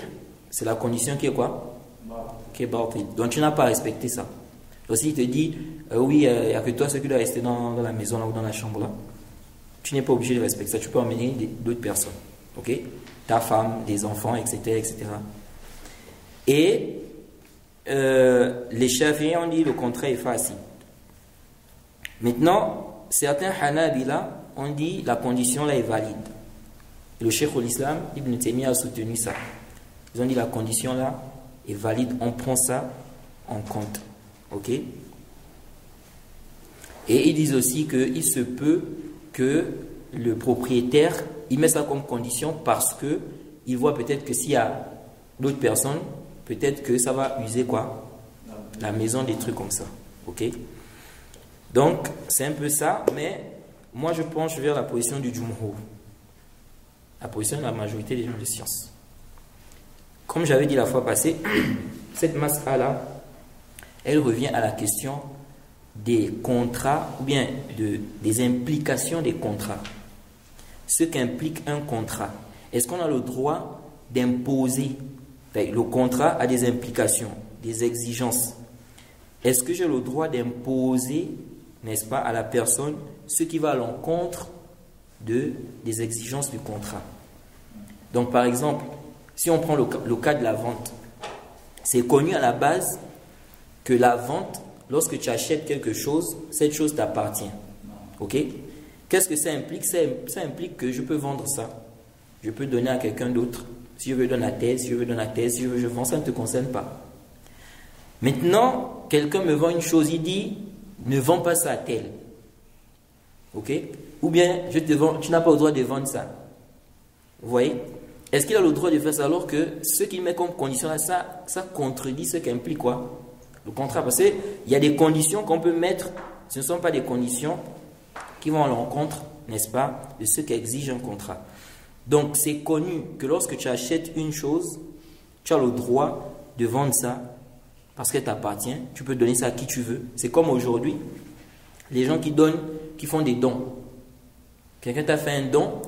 C'est la condition qui est quoi? Qui est batil. Donc tu n'as pas respecté ça. Donc s'il te dit, oui, il n'y a que toi, ceux qui doivent rester dans la maison là, ou dans la chambre là, tu n'es pas obligé de respecter ça. Tu peux emmener d'autres personnes. Ok? Ta femme, des enfants, etc. etc. Et les Shafi'is ont dit le contrat est facile. Maintenant, certains Hanabila ont dit la condition là est valide. Et le Cheikh l'Islam, Ibn Taymiyyah a soutenu ça. Ils ont dit la condition là est valide, on prend ça en compte. Ok? Et ils disent aussi qu'il se peut que le propriétaire, il met ça comme condition parce que il voit peut-être que s'il y a d'autres personnes, peut-être que ça va user quoi? La maison, des trucs comme ça. Ok? Donc, c'est un peu ça, mais moi je penche vers la position du Jumhur. La position de la majorité des gens de science. Comme j'avais dit la fois passée, cette mas'ala, elle revient à la question des contrats, ou bien des implications des contrats. Ce qu'implique un contrat. Est-ce qu'on a le droit d'imposer? Le contrat a des implications, des exigences. Est-ce que j'ai le droit d'imposer, n'est-ce pas, à la personne ce qui va à l'encontre des exigences du contrat? Donc par exemple, si on prend le cas de la vente, c'est connu à la base que la vente, lorsque tu achètes quelque chose, cette chose t'appartient. Ok? Qu'est-ce que ça implique? Ça implique que je peux vendre ça. Je peux donner à quelqu'un d'autre. Si je veux donner à thèse, si je veux donner à thèse, si je veux, je vends, ça ne te concerne pas. Maintenant, quelqu'un me vend une chose, il dit, ne vends pas ça à tel. Ok? Ou bien, je te vends, tu n'as pas le droit de vendre ça. Vous voyez? Est-ce qu'il a le droit de faire ça alors que ce qu'il met comme condition là, ça contredit ce qu'implique quoi? Le contrat. Parce qu'il y a des conditions qu'on peut mettre, ce ne sont pas des conditions qui vont à l'encontre, n'est-ce pas, de ce qu'exige un contrat. Donc, c'est connu que lorsque tu achètes une chose, tu as le droit de vendre ça parce qu'elle t'appartient. Tu peux donner ça à qui tu veux. C'est comme aujourd'hui, les gens qui font des dons. Quelqu'un t'a fait un don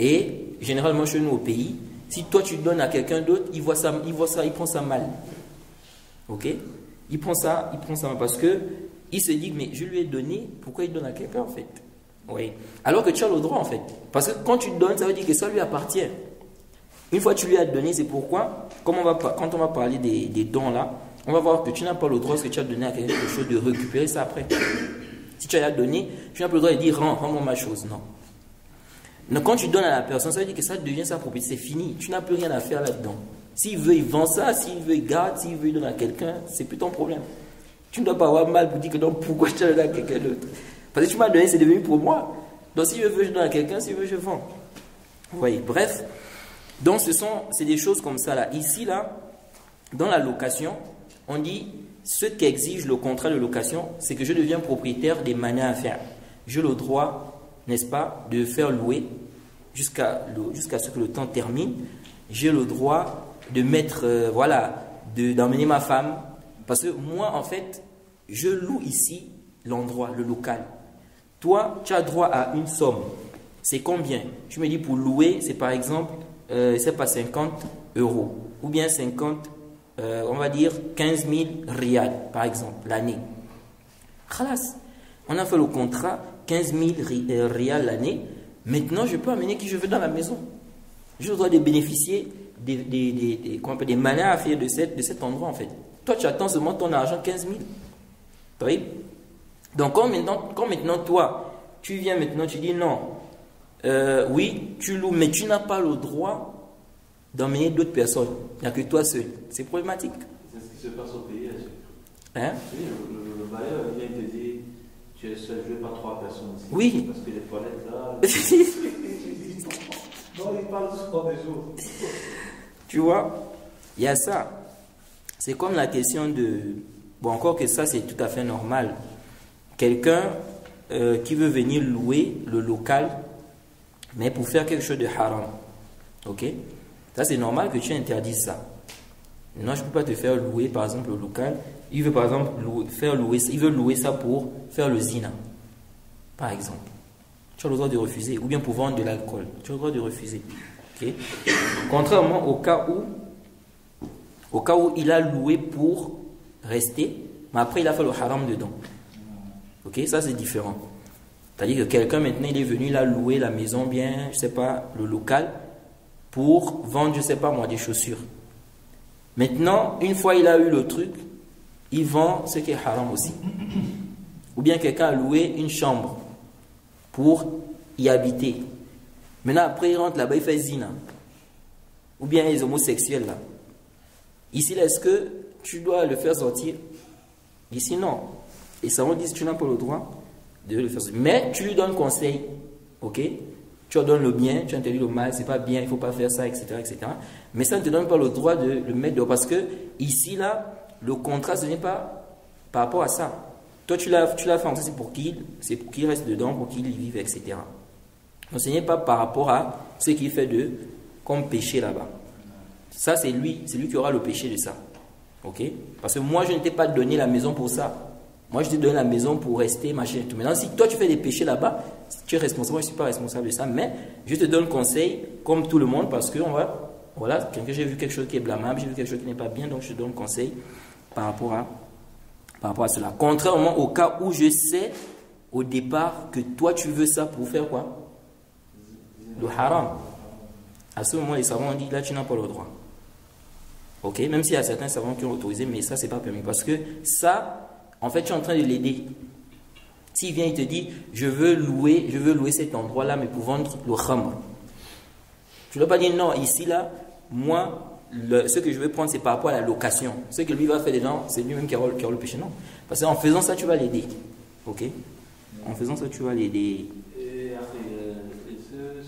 et généralement chez nous au pays, si toi tu donnes à quelqu'un d'autre, il voit ça, il prend ça mal. Ok? Il prend ça mal parce que il se dit, mais je lui ai donné, pourquoi il donne à quelqu'un en fait? Oui. Alors que tu as le droit en fait. Parce que quand tu donnes, ça veut dire que ça lui appartient. Une fois que tu lui as donné, c'est pourquoi, quand on va parler des dons là, on va voir que tu n'as pas le droit, ce que tu as donné à quelque chose, de récupérer ça après. Si tu as donné, tu n'as pas le droit de dire rends-moi ma chose. Non. Donc quand tu donnes à la personne, ça veut dire que ça devient sa propriété, c'est fini. Tu n'as plus rien à faire là-dedans. S'il veut, il vend ça. S'il veut, il garde. S'il veut, il donne à quelqu'un. C'est plus ton problème. Tu ne dois pas avoir mal pour dire que non, pourquoi tu as donné à quelqu'un d'autre. Parce que tu m'as donné, c'est devenu pour moi. Donc s'il veut, je donne à quelqu'un. S'il veut, je vends. Vous voyez, bref. Donc c'est des choses comme ça là. Ici là, dans la location, on dit ce qu'exige le contrat de location, c'est que je deviens propriétaire des manières à faire. J'ai le droit, n'est-ce pas, de faire louer jusqu'à ce que le temps termine. J'ai le droit de mettre, d'emmener ma femme. Parce que moi, en fait, je loue ici l'endroit, le local. Toi, tu as droit à une somme. C'est combien? Tu me dis pour louer, c'est par exemple, c'est pas 50 euros. Ou bien 50, on va dire 15 000 riyals, par exemple, l'année. Khalas. On a fait le contrat, 15 000 riyals l'année. Maintenant, je peux amener qui je veux dans la maison. J'ai le droit de bénéficier des manières à faire de cet endroit, en fait. Toi, tu attends seulement ton argent, 15 000. Oui. Donc, quand maintenant, toi, tu viens maintenant, tu dis non, oui, tu loues, mais tu n'as pas le droit d'emmener d'autres personnes. Il n'y a que toi seul. C'est problématique. C'est ce qui se passe au pays. Hein? Oui, le bailleur vient te dire, tu es seul, je ne veux pas 3 personnes ici. Oui. Parce que les toilettes là. Non, il parle souvent des jours. Tu vois, il y a ça. C'est comme la question de... Bon, encore que ça, c'est tout à fait normal. Quelqu'un qui veut venir louer le local, mais pour faire quelque chose de haram. Ok? Ça, c'est normal que tu interdises ça. Non, je ne peux pas te faire louer, par exemple, le local. Il veut, par exemple, il veut louer ça pour faire le zina. Par exemple. Tu as le droit de refuser. Ou bien pour vendre de l'alcool. Tu as le droit de refuser. Okay? Contrairement au cas où il a loué pour rester, mais après il a fait le haram dedans. Ok? Ça c'est différent. C'est-à-dire que quelqu'un maintenant il est venu, il a loué la maison bien, je sais pas, le local, pour vendre, je sais pas moi, des chaussures. Maintenant, une fois il a eu le truc, il vend ce qui est haram aussi. Ou bien quelqu'un a loué une chambre pour y habiter. Maintenant, après, il rentre là-bas, il fait zina. Ou bien les homosexuels là. Ici, est-ce que tu dois le faire sortir? Ici, non. Et ça, on dit que tu n'as pas le droit de le faire sortir. Mais tu lui donnes conseil. Ok? Tu lui donnes le bien, tu interdis le mal, c'est pas bien, il ne faut pas faire ça, etc., etc. Mais ça ne te donne pas le droit de le mettre dehors. Parce que ici, là, le contrat, ce n'est pas par rapport à ça. Toi, tu l'as fait, c'est pour qu'il reste dedans, pour qu'il y vive, etc. Donc, ce n'est pas par rapport à ce qu'il fait comme péché là-bas. Ça, c'est lui qui aura le péché de ça. Ok? Parce que moi, je ne t'ai pas donné la maison pour ça. Moi, je t'ai donné la maison pour rester, machin, tout. Maintenant, si toi, tu fais des péchés là-bas, tu es responsable. Moi, je ne suis pas responsable de ça. Mais je te donne conseil, comme tout le monde, parce que voilà, j'ai vu quelque chose qui est blâmable, j'ai vu quelque chose qui n'est pas bien, donc je te donne conseil par rapport à cela. Contrairement au cas où je sais au départ que toi, tu veux ça pour faire quoi? Le haram. À ce moment, les savants ont dit, là, tu n'as pas le droit. Ok? Même s'il y a certains savants qui ont autorisé, mais ça, c'est pas permis. Parce que ça, en fait, tu es en train de l'aider. S'il vient, il te dit, je veux louer cet endroit-là, mais pour vendre le khamr. Tu ne dois pas dire, non, ici, là, moi, ce que je veux prendre, c'est par rapport à la location. Ce que lui va faire des gens, c'est lui-même qui aura le péché. Non. Parce qu'en faisant ça, tu vas l'aider. Ok? En faisant ça, tu vas l'aider. Et après,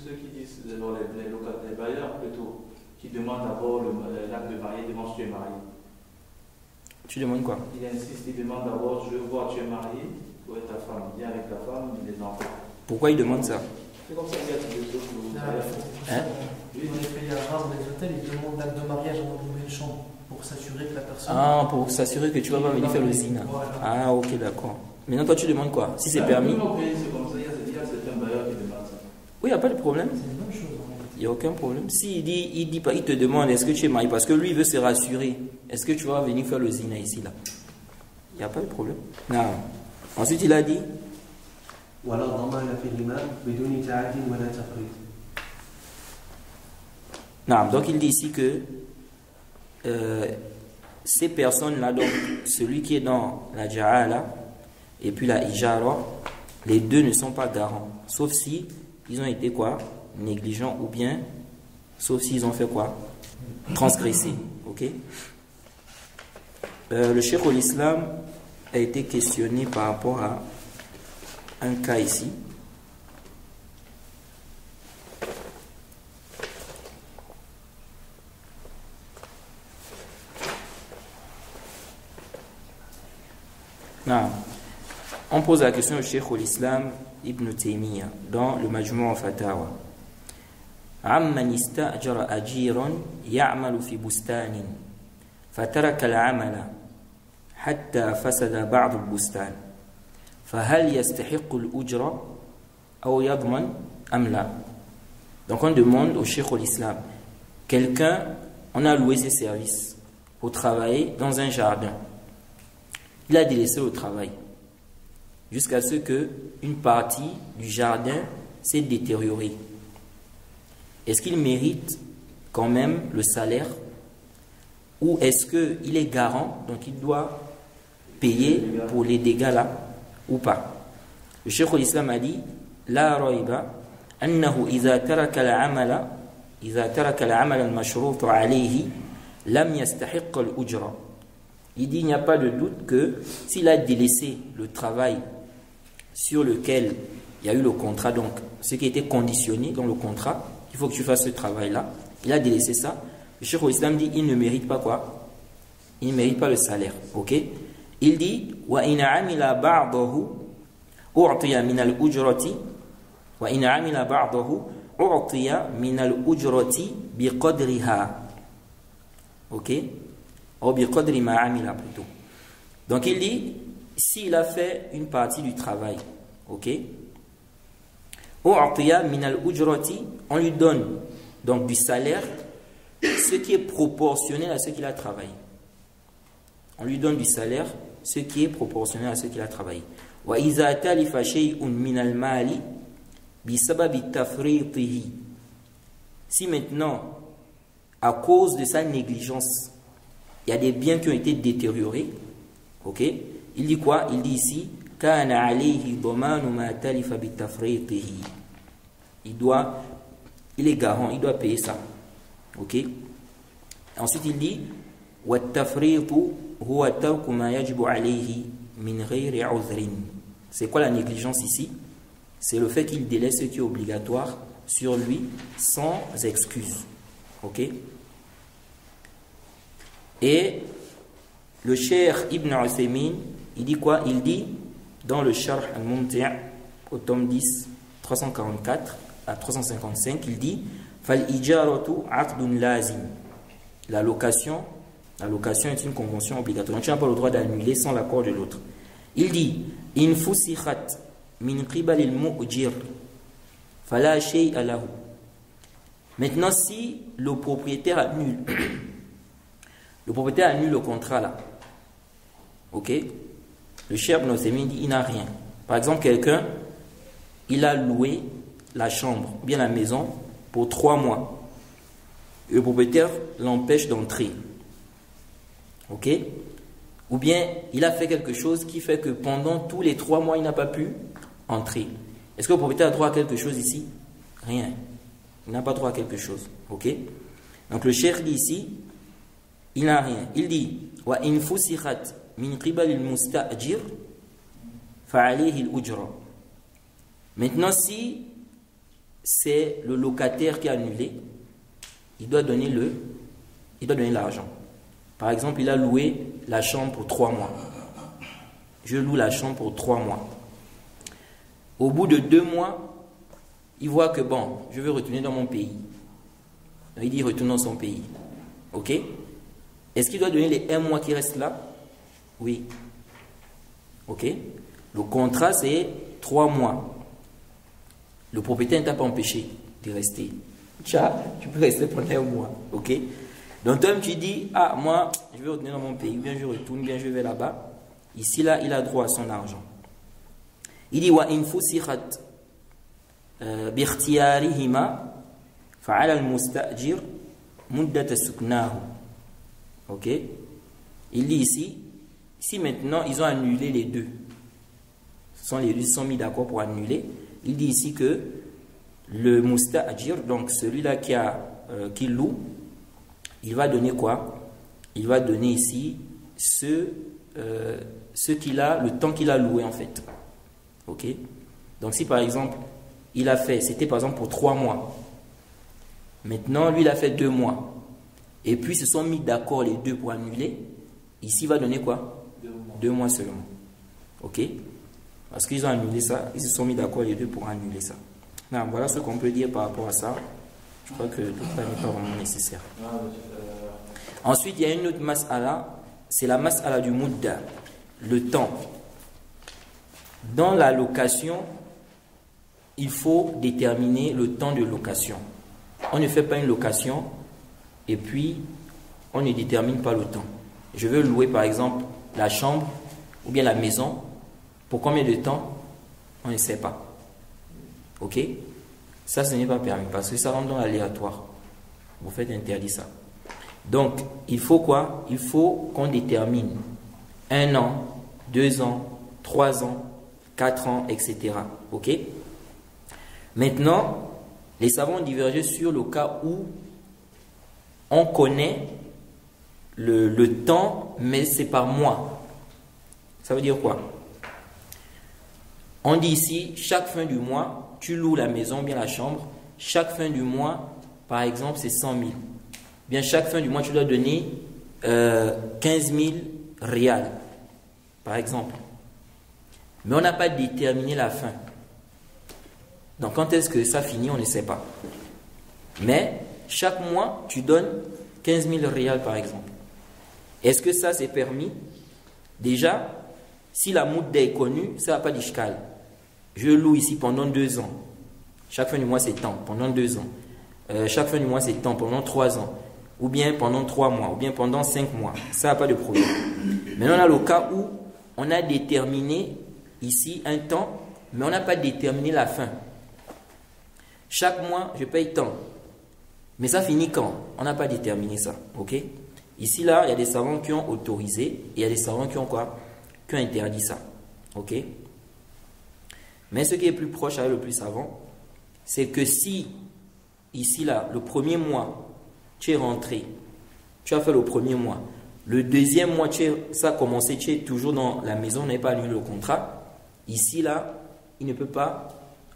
ceux qui disent, les bailleurs plutôt, qui demandent d'abord l'acte de mariage, demandent si tu es marié. Tu demandes quoi? Il insiste, il demande d'abord, je veux voir, tu es marié, où est ta femme? Viens avec ta femme et les enfants. Pourquoi il demande ça? C'est comme ça qu'il y a des autres. Dans les pays arabes, dans les hôtels, ils demandent l'acte de mariage avant d'ouvrir une chambre pour s'assurer que la personne. Ah, pour s'assurer que tu vas pas venir faire le zina. Voilà. Ah, ok, d'accord. Maintenant, toi, tu demandes quoi? Si c'est permis? Dans pays, c'est comme ça, il y a certains bailleurs qui demandent ça. Oui, il n'y a pas de problème. C'est une bonne chose. Il n'y a aucun problème. S'il dit, il te demande est-ce que tu es marié, parce que lui, il veut se rassurer. Est-ce que tu vas venir faire le zina ici, là? Il n'y a pas de problème. Non. Ensuite, il a dit ولا ضمان فيهما بدون تعد ولا تفريط. Non, donc il dit ici que ces personnes-là, donc celui qui est dans la ja'ala et puis la ijara, les deux ne sont pas garants, sauf si ils ont été quoi? Négligents, ou bien sauf s'ils ont fait quoi? Transgresser. Ok? Le Cheikh al-Islam a été questionné par rapport à un cas ici. Non. On pose la question au Cheikh al-Islam Ibn Taymiyyah dans le Majmu' al-Fatawa. عمن استأجر أجيرا يعمل في بستان فترك العمل حتى فسد بعض البستان فهل يستحق الأجرة أو يضمن أم لا? Donc on demande au Cheikh al-Islam, quelqu'un, on a loué ses services pour travailler dans un jardin. Il a délaissé le travail jusqu'à ce que une partie du jardin s'est détériorée. Est-ce qu'il mérite quand même le salaire, ou est-ce qu'il est garant, donc il doit payer pour les dégâts là ou pas? Le Cheikh al-Islam a dit La rayba annahu idha taraka al-amal al-mashrut alayhi lam yastahiq al-ujra. Il dit il n'y a pas de doute que s'il a délaissé le travail sur lequel il y a eu le contrat, donc ce qui était conditionné dans le contrat, il faut que tu fasses ce travail-là, il a délaissé ça. Le Cheikh al-Islam dit il ne mérite pas quoi? Il ne mérite pas le salaire. Ok? Il dit wa in amila ba'dahu u'tiya min al-ujrati wa in amila ba'dahu u'tiya min al-ujrati biqadriha. Ok? Ou biqadri ma amila plutôt. Donc il dit s'il a fait une partie du travail, ok? On lui donne donc du salaire, ce qui est proportionnel à ce qu'il a travaillé. On lui donne du salaire, ce qui est proportionnel à ce qu'il a travaillé. Si maintenant, à cause de sa négligence, il y a des biens qui ont été détériorés, ok? Il dit quoi? Il dit ici il est garant, il doit payer ça. Ok? Ensuite il dit c'est quoi la négligence ici? C'est le fait qu'il délaisse ce qui est obligatoire sur lui sans excuse. Ok? Et le Cheikh Ibn Uthaymin, il dit quoi? Il dit dans le Sharh al-Mumti' au tome 10, 344 à 355, il dit Fal-ijaratu aqdun lazim. La location est une convention obligatoire. Donc tu n'as pas le droit d'annuler sans l'accord de l'autre. Il dit In fusikhat min qibal al-mu'jir fala shay'a lahu. Maintenant, si le propriétaire annule le contrat là, ok? Le Cheikh Ibn Uthaymin dit il n'a rien. Par exemple, quelqu'un, il a loué la chambre, bien la maison, pour 3 mois. Et le propriétaire l'empêche d'entrer. Ok? Ou bien, il a fait quelque chose qui fait que pendant tous les 3 mois, il n'a pas pu entrer. Est-ce que le propriétaire a droit à quelque chose ici? Rien. Il n'a pas droit à quelque chose. Ok? Donc le Cheikh dit ici, il n'a rien. Il dit, wa in fusikhat min qibal al-musta'jir fa alayhi al-ujra. Maintenant, si c'est le locataire qui a annulé, il doit donner l'argent. Par exemple, il a loué la chambre pour 3 mois. Je loue la chambre pour 3 mois. Au bout de 2 mois, il voit que bon, je veux retourner dans mon pays. Il dit retourne dans son pays. Ok? Est-ce qu'il doit donner les 1 mois qui restent là? Oui. Ok? Le contrat, c'est 3 mois. Le propriétaire ne t'a pas empêché de rester. Tu peux rester pendant 1 mois. Ok? Donc, toi, tu dis, ah, moi, je vais retourner dans mon pays, bien je retourne, bien je vais là-bas. Ici, là, il a droit à son argent. Il dit, wa in fusikhat bi ikhtiyarihima fa'ala al-musta'jir muddat suknahu. Ok? Il dit ici, si maintenant ils ont annulé les deux, ils se sont mis d'accord pour annuler, il dit ici que le musta'jir, donc celui-là qui loue, il va donner quoi? Il va donner ici ce qu'il a, le temps qu'il a loué en fait. Ok? Donc si par exemple, il a fait, c'était par exemple pour 3 mois. Maintenant, lui, il a fait 2 mois. Et puis, ils se sont mis d'accord les deux pour annuler. Ici, il va donner quoi? 2 mois seulement. Ok? Parce qu'ils ont annulé ça. Ils se sont mis d'accord les deux pour annuler ça. Non, voilà ce qu'on peut dire par rapport à ça. Je crois que le détail n'est pas vraiment nécessaire. Ensuite, il y a une autre mas'ala. C'est la mas'ala du mudda. Le temps. Dans la location, il faut déterminer le temps de location. On ne fait pas une location et puis on ne détermine pas le temps. Je veux louer par exemple la chambre ou bien la maison. Pour combien de temps? On ne sait pas. Ok? Ça, ce n'est pas permis parce que ça rentre dans l'aléatoire. Vous faites interdit ça. Donc, il faut quoi? Il faut qu'on détermine 1 an, 2 ans, 3 ans, 4 ans, etc. Ok? Maintenant, les savants ont divergé sur le cas où on connaît le temps, mais c'est par mois. Ça veut dire quoi? On dit ici, chaque fin du mois, tu loues la maison, bien la chambre. Chaque fin du mois, par exemple, c'est 100 000. Bien, chaque fin du mois, tu dois donner 15 000 rials, par exemple. Mais on n'a pas déterminé la fin. Donc, quand est-ce que ça finit, on ne sait pas. Mais, chaque mois, tu donnes 15 000 rials, par exemple. Est-ce que ça, c'est permis? Déjà, si la mudda est connue, ça n'a pas d'ishkal. Je loue ici pendant 2 ans. Chaque fin du mois, c'est tant, pendant 2 ans. Chaque fin du mois, c'est tant, pendant 3 ans. Ou bien pendant 3 mois, ou bien pendant 5 mois. Ça n'a pas de problème. Maintenant, on a le cas où on a déterminé ici un temps, mais on n'a pas déterminé la fin. Chaque mois, je paye tant. Mais ça finit quand? On n'a pas déterminé ça. Ok? Ici, là, il y a des savants qui ont autorisé et il y a des savants qui ont quoi? Qui ont interdit ça. Ok? Mais ce qui est plus proche avec le plus savant, c'est que si, ici, là, le premier mois, tu es rentré, tu as fait le premier mois, le deuxième mois, ça a commencé, tu es toujours dans la maison, on n'a pas annulé le contrat, ici, là, il ne peut pas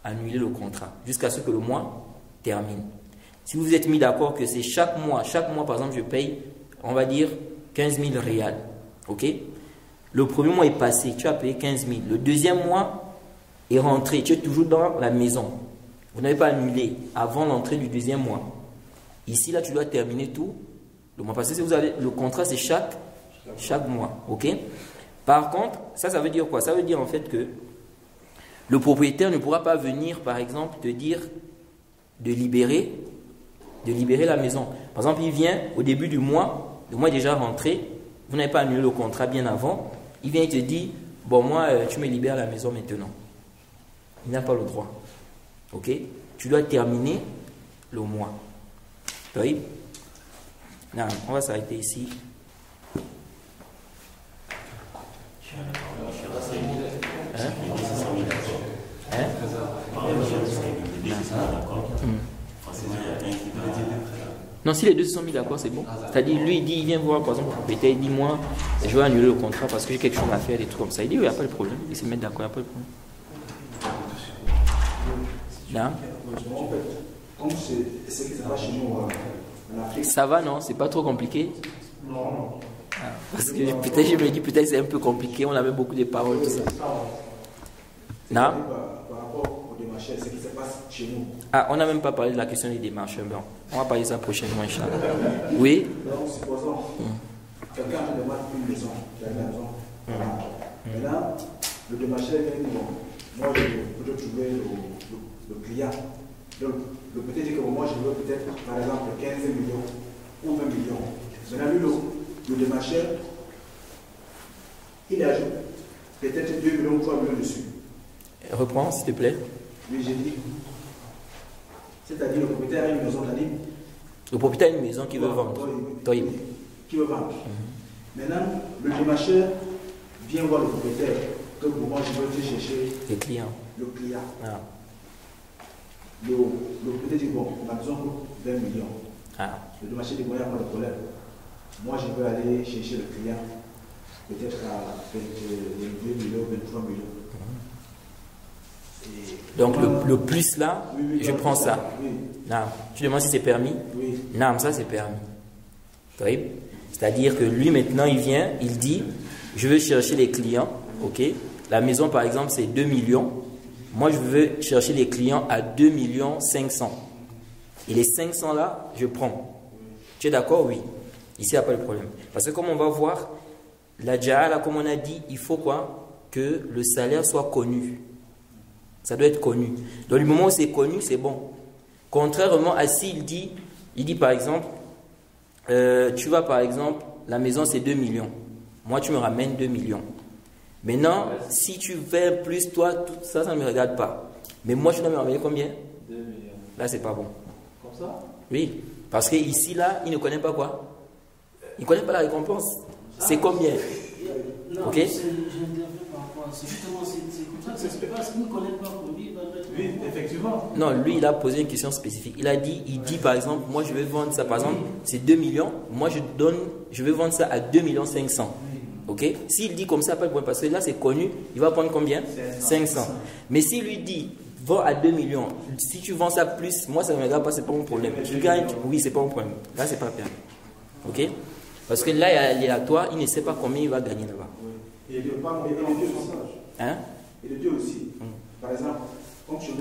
annuler le contrat jusqu'à ce que le mois termine. Si vous vous êtes mis d'accord que c'est chaque mois, par exemple, je paye, on va dire, 15 000 rials. Ok? Le premier mois est passé, tu as payé 15 000. Le deuxième mois est rentré, tu es toujours dans la maison. Vous n'avez pas annulé avant l'entrée du deuxième mois. Ici, là, tu dois terminer tout le mois. Parce que si vous avez le contrat, c'est chaque mois. Ok? Par contre, ça veut dire quoi? Ça veut dire en fait que le propriétaire ne pourra pas venir, par exemple, te dire de libérer la maison. Par exemple, il vient au début du mois, le mois est déjà rentré, vous n'avez pas annulé le contrat bien avant, il vient et te dit, bon, moi, tu me libères la maison maintenant. Il n'a pas le droit. Ok? Tu dois terminer le mois. Oui? Non, on va s'arrêter ici. Hein? Non, si les deux se sont mis d'accord, c'est bon. C'est-à-dire, lui, il dit, il vient voir, par exemple, le propriétaire, il dit, moi, je vais annuler le contrat parce que j'ai quelque chose à faire, des trucs comme ça. Il dit, oui, il n'y a pas de problème. Ils se mettent d'accord, il n'y a pas de problème. Là. Ça va, non? C'est pas trop compliqué? Non. Ah, parce que peut-être, je me dis, peut-être c'est un peu compliqué, on avait beaucoup de paroles, tout ça. Non? Par rapport aux démarcheurs, ce qui se passe chez nous. Ah, on n'a même pas parlé de la question des démarcheurs. Bon, on va parler de ça prochainement, Inch'Allah. Oui? Donc, supposons, quelqu'un me demande une maison, Maintenant, le démarcheur dit, bon, moi, je veux trouver le client. Donc, le petit dit que moi, je veux peut-être, par exemple, 15 millions ou 20 millions. Maintenant, lui, le démarcheur, il ajoute peut-être 2 millions ou 3 millions dessus. Reprends, s'il te plaît. Oui, j'ai dit. C'est-à-dire, le propriétaire a une maison, Le propriétaire a une maison qu'il veut vendre. Oui. Qui veut vendre. Maintenant, le démarcheur vient voir le propriétaire que moi je veux te chercher Les clients. le client. Ah. Le propriétaire dit bon, ma maison coûte 20 millions. Ah. Le démarcheur dit bon, il n'y a pas de problème. Moi je veux aller chercher le client peut-être à 22 millions, 23 millions. Et Donc le plus là, oui, je prends ça. Oui. Non. Tu demandes si c'est permis? Oui. Non, ça c'est permis. Oui. C'est-à-dire que lui maintenant il vient, il dit je veux chercher les clients, ok? La maison par exemple c'est 2 millions. Moi je veux chercher les clients à 2 millions 500. Et les 500 là, je prends. Tu es d'accord? Oui. Ici il n'y a pas de problème. Parce que comme on va voir, la Ja'ala, comme on a dit, il faut quoi? Que le salaire soit connu. Ça doit être connu. Dans le moment où c'est connu, c'est bon. Contrairement à s'il dit par exemple, tu vas par exemple, la maison c'est 2 millions. Moi tu me ramènes 2 millions. Maintenant, si tu veux plus, toi, tout ça, ça ne me regarde pas. Mais moi je dois me ramener combien? 2 millions. Là c'est pas bon. Comme ça? Oui. Parce que ici là, il ne connaît pas quoi? Il ne connaît pas la récompense. C'est combien? Non, Ok. j'interviens par rapport à ça. Justement, c'est comme ça que ça se passe. Il ne connaît pas lui, il va mettre. Oui, effectivement. Non, lui, il a posé une question spécifique. Il dit par exemple, moi je vais vendre ça, par exemple, c'est 2 millions. Moi je vais vendre ça à 2 millions 500. Ok? S'il dit comme ça, pas de problème, parce que là c'est connu, il va prendre combien? 500. Mais s'il lui dit, vends à 2 millions, si tu vends ça plus, moi ça ne me regarde pas, c'est pas mon problème. Tu gagnes, oui, c'est pas mon problème. Là c'est pas permis. Ok? Parce que là, il y a aléatoire, il ne sait pas combien il va gagner là-bas. Et le pas et les deux aussi. Hein? Et les deux aussi. Par exemple, comme chez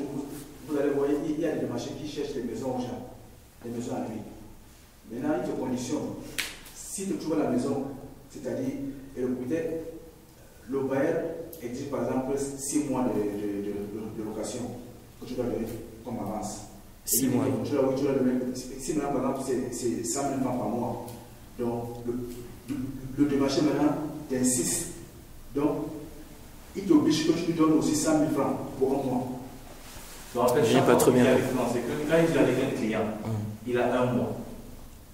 vous allez voir, il y a des démarcheurs qui cherchent les maisons aux gens, les maisons à lui. Maintenant, il te conditionne. Si tu trouves la maison, c'est-à-dire, et le propriétaire, le bailleur exige par exemple 6 mois de location que tu dois donner comme avance. 6 mois. Tu dois donner, si maintenant par exemple c'est 100 000 francs par mois, donc le démarcheur maintenant t'insiste. Donc, il t'oblige que tu lui donnes aussi 100 000 francs pour un mois. Donc, en fait, J'ai pas trop bien. C'est que quand il dit avec un client, il a 1 mois.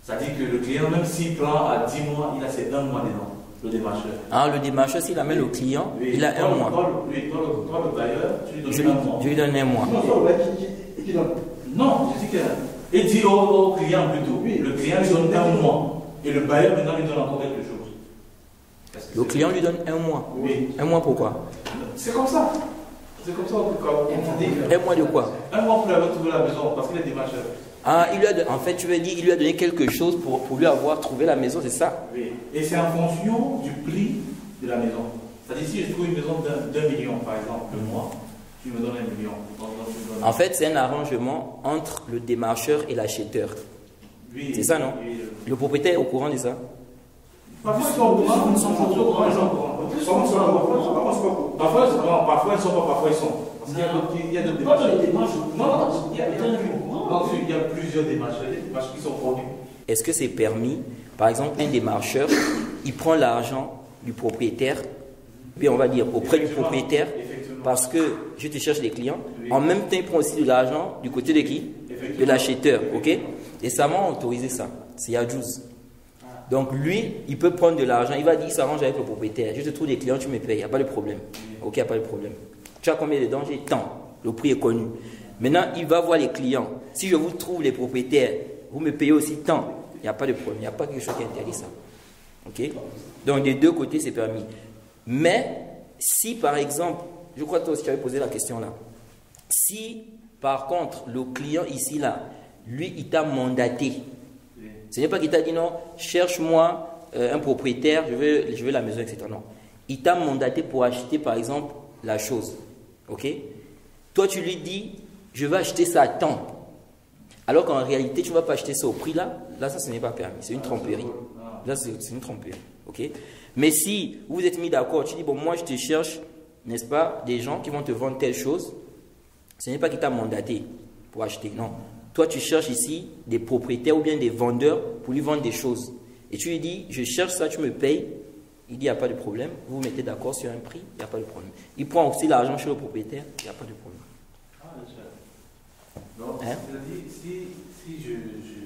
C'est-à-dire que le client, même s'il prend à 10 mois, il a ses 1 mois dedans, le démarcheur. Ah, le démarcheur, s'il amène le client, Oui. il a 1 mois. Toi, le bailleur, tu lui donnes 1 mois. Je lui donne 1 mois. Non, c'est vrai qui donne. Non, je dis que. Il dit au client plutôt. Oui. Le client lui donne 1 mois. Et le bailleur, maintenant, lui donne encore quelque chose. Le client lui donne 1 mois. Oui. 1 mois pourquoi? C'est comme ça. C'est comme ça qu'on dit. 1 mois de quoi? 1 mois pour lui avoir trouvé la maison, parce qu'il est démarcheur. Ah, en fait, tu veux dire, il lui a donné quelque chose pour lui avoir trouvé la maison, c'est ça? Oui. Et c'est en fonction du prix de la maison. C'est-à-dire, si je trouve une maison d'1 million, par exemple, le mois, tu me donnes 1 million. En fait, c'est un arrangement entre le démarcheur et l'acheteur. Oui. C'est ça, non? Oui. Le propriétaire est au courant de ça? Parfois, ils sont au courant, ils sont pas au courant, ils sont au courant. Parfois, ils sont pas, parfois, ils sont. Parce qu'il y a d'autres démarches. Non, il y a plusieurs démarches. Il y a des démarches qui sont connus. Est-ce que c'est permis? Par exemple, un démarcheur, il prend l'argent du propriétaire, puis on va dire auprès du propriétaire, parce que je te cherche des clients. En même temps, il prend aussi de l'argent du côté de qui? De l'acheteur, ok? Et ça m'a autorisé ça. C'est Yadjouz. Donc lui, il peut prendre de l'argent, il va dire, il s'arrange avec le propriétaire. Je te trouve des clients, tu me payes, il n'y a pas de problème. Ok, il n'y a pas de problème. Tu as combien de dangers? Tant. Le prix est connu. Maintenant, il va voir les clients. Si je vous trouve les propriétaires, vous me payez aussi tant. Il n'y a pas de problème. Il n'y a pas quelque chose qui interdit ça. Ok? Donc des deux côtés, c'est permis. Mais si par exemple, je crois que toi aussi tu avais posé la question là. Si par contre, le client ici là, lui, il t'a mandaté. Ce n'est pas qu'il t'a dit non, cherche-moi un propriétaire, je veux la maison, etc. Non. Il t'a mandaté pour acheter par exemple la chose. Ok? Toi, tu lui dis, je vais acheter ça à temps. Alors qu'en réalité, tu ne vas pas acheter ça au prix là. Là, ça, ce n'est pas permis. C'est une tromperie. Là, c'est une tromperie. Ok? Mais si vous êtes mis d'accord, tu dis, bon, moi, je te cherche, n'est-ce pas, des gens qui vont te vendre telle chose. Ce n'est pas qu'il t'a mandaté pour acheter. Non. Toi, tu cherches ici des propriétaires ou bien des vendeurs pour lui vendre des choses. Et tu lui dis, je cherche ça, tu me payes. Il dit, il n'y a pas de problème. Vous vous mettez d'accord sur un prix, il n'y a pas de problème. Il prend aussi l'argent chez le propriétaire, il n'y a pas de problème. Donc, Hein? c'est-à-dire, si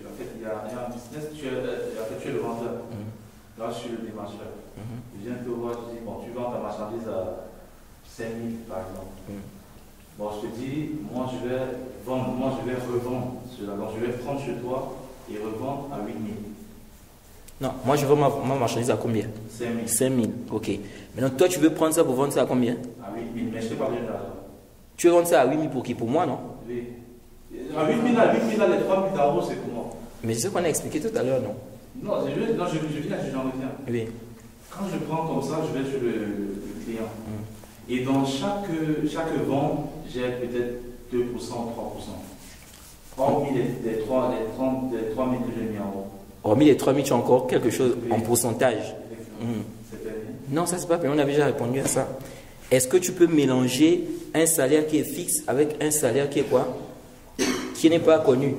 en fait, il y a un business, tu es le vendeur. Là, je suis le démarcheur. Je viens te voir, je dis, bon, tu vends ta marchandise à 5 000 par exemple. Bon, je te dis, moi je vais revendre cela. Donc je vais prendre chez toi et revendre à 8 000. Non, moi je vends ma marchandise à combien? 5 000. 5 000, ok. Maintenant, toi tu veux prendre ça pour vendre ça à combien? À 8 000, mais je t'ai pas donné d'argent. Tu veux vendre ça à 8 000 pour qui? Pour moi, non? Oui. À 8 000, les 3 000 euros, c'est pour moi. Mais c'est ce qu'on a expliqué tout à l'heure, non? Non, je viens, j'en reviens. Oui. Quand je prends comme ça, je vais chez le client. Et dans chaque vente, j'ai peut-être 2%, 3%. Hormis les 3 000 que j'ai mis en haut. Hormis les 3 000, tu as encore quelque chose en pourcentage. C'est permis. Non, ça c'est pas permis, on avait déjà répondu à ça. Est-ce que tu peux mélanger un salaire qui est fixe avec un salaire qui est quoi? Qui n'est pas connu.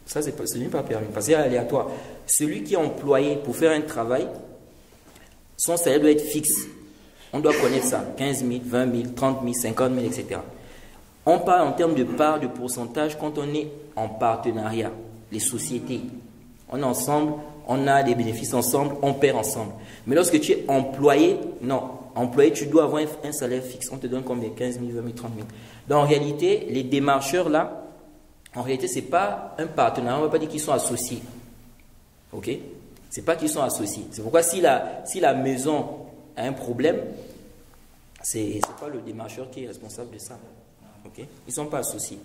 Ça, ce n'est pas permis, parce que c'est aléatoire. Celui qui est employé pour faire un travail, son salaire doit être fixe. On doit connaître ça. 15 000, 20 000, 30 000, 50 000, etc. On parle en termes de part, de pourcentage quand on est en partenariat. Les sociétés. On est ensemble, on a des bénéfices ensemble, on perd ensemble. Mais lorsque tu es employé, non. Employé, tu dois avoir un salaire fixe. On te donne combien? 15 000, 20 000, 30 000. Donc en réalité, les démarcheurs là, en réalité, ce n'est pas un partenariat. On ne va pas dire qu'ils sont associés. Ok? Ce n'est pas qu'ils sont associés. C'est pourquoi si la maison a un problème, ce n'est pas le démarcheur qui est responsable de ça. Ok? Ils ne sont pas associés.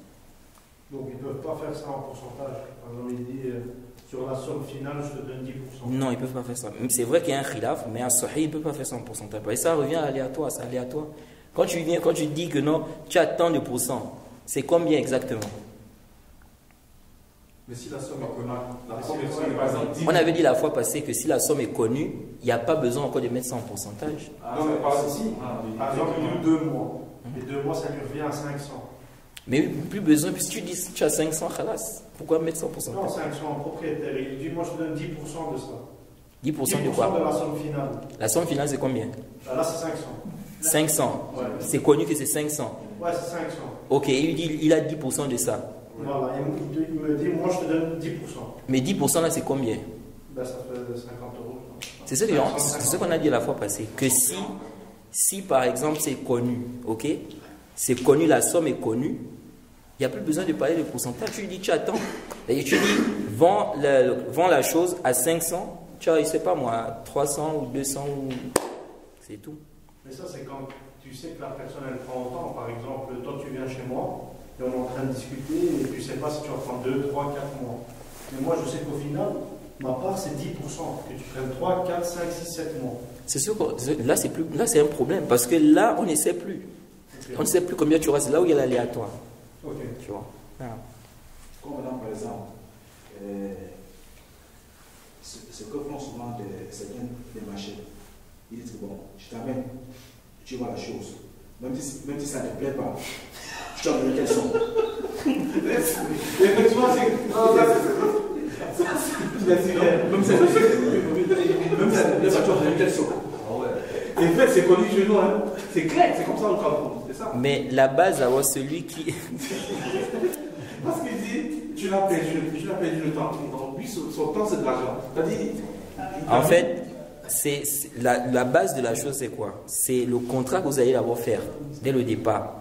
Donc ils ne peuvent pas faire ça en pourcentage. Par exemple, il dit sur la somme finale, je te donne 10%. Non, ils ne peuvent pas faire ça. C'est vrai qu'il y a un khilaf, mais un sahih, il ne peut pas faire ça en pourcentage. Et ça revient à aléatoire, c'est aléatoire. Quand tu dis que non, tu as tant de pourcents, c'est combien exactement? Mais si la somme est connue, par exemple, On avait dit la fois passée que si la somme est connue, il n'y a pas besoin encore de mettre ça en pourcentage. Non, mais par exemple, il y a 2 mois. Et 2 mois, ça lui revient à 500. Mais plus besoin, puis si tu dis que tu as 500, khalas, pourquoi mettre ça en pourcentage? Non, 500 propriétaire. Il dit, moi, je te donne 10% de ça. 10% de quoi? 10% de la somme finale. La somme finale, c'est combien? Là, c'est 500. 500. Ouais. C'est connu que c'est 500. Ouais, c'est 500. Ok, il dit il a 10% de ça. Voilà, il me dit, moi, je te donne 10%. Mais 10% là, c'est combien? Ben, ça fait 50 euros. C'est ce qu'on a dit la fois passée. Que si par exemple, c'est connu, ok? C'est connu, la somme est connue, il n'y a plus besoin de parler de pourcentage. Tu lui dis, tu attends. Et tu dis, vends la chose à 500, tu as, je ne sais pas moi, 300 ou 200, c'est tout. Mais ça, c'est quand tu sais que la personne, elle prend autant. Par exemple, toi, tu viens chez moi, et on est en train de discuter, et tu ne sais pas si tu vas prendre 2, 3, 4 mois. Mais moi, je sais qu'au final, ma part, c'est 10%. Que tu prennes 3, 4, 5, 6, 7 mois. C'est sûr que là, c'est un problème, parce que là, on ne sait plus. Okay. On ne sait plus combien tu auras, c'est là où il y a l'aléatoire. Ok. Tu vois. Comme maintenant, par exemple, ce que font souvent certains des marchés, ils disent que bon, je t'amène, tu vois la chose. Même si ça ne te plaît pas, je t'en donne quelle somme. Effectivement, même ça ne te plaît pas, quelle somme. En fait, c'est connu chez nous, hein. C'est clair, c'est comme ça au Cameroun, c'est ça. Mais la base, avoir celui qui. Parce qu'il dit, tu l'as perdu le temps. Donc, lui, son temps, c'est de l'argent. En fait, la base de la chose, c'est quoi? C'est le contrat que vous allez d'abord faire dès le départ.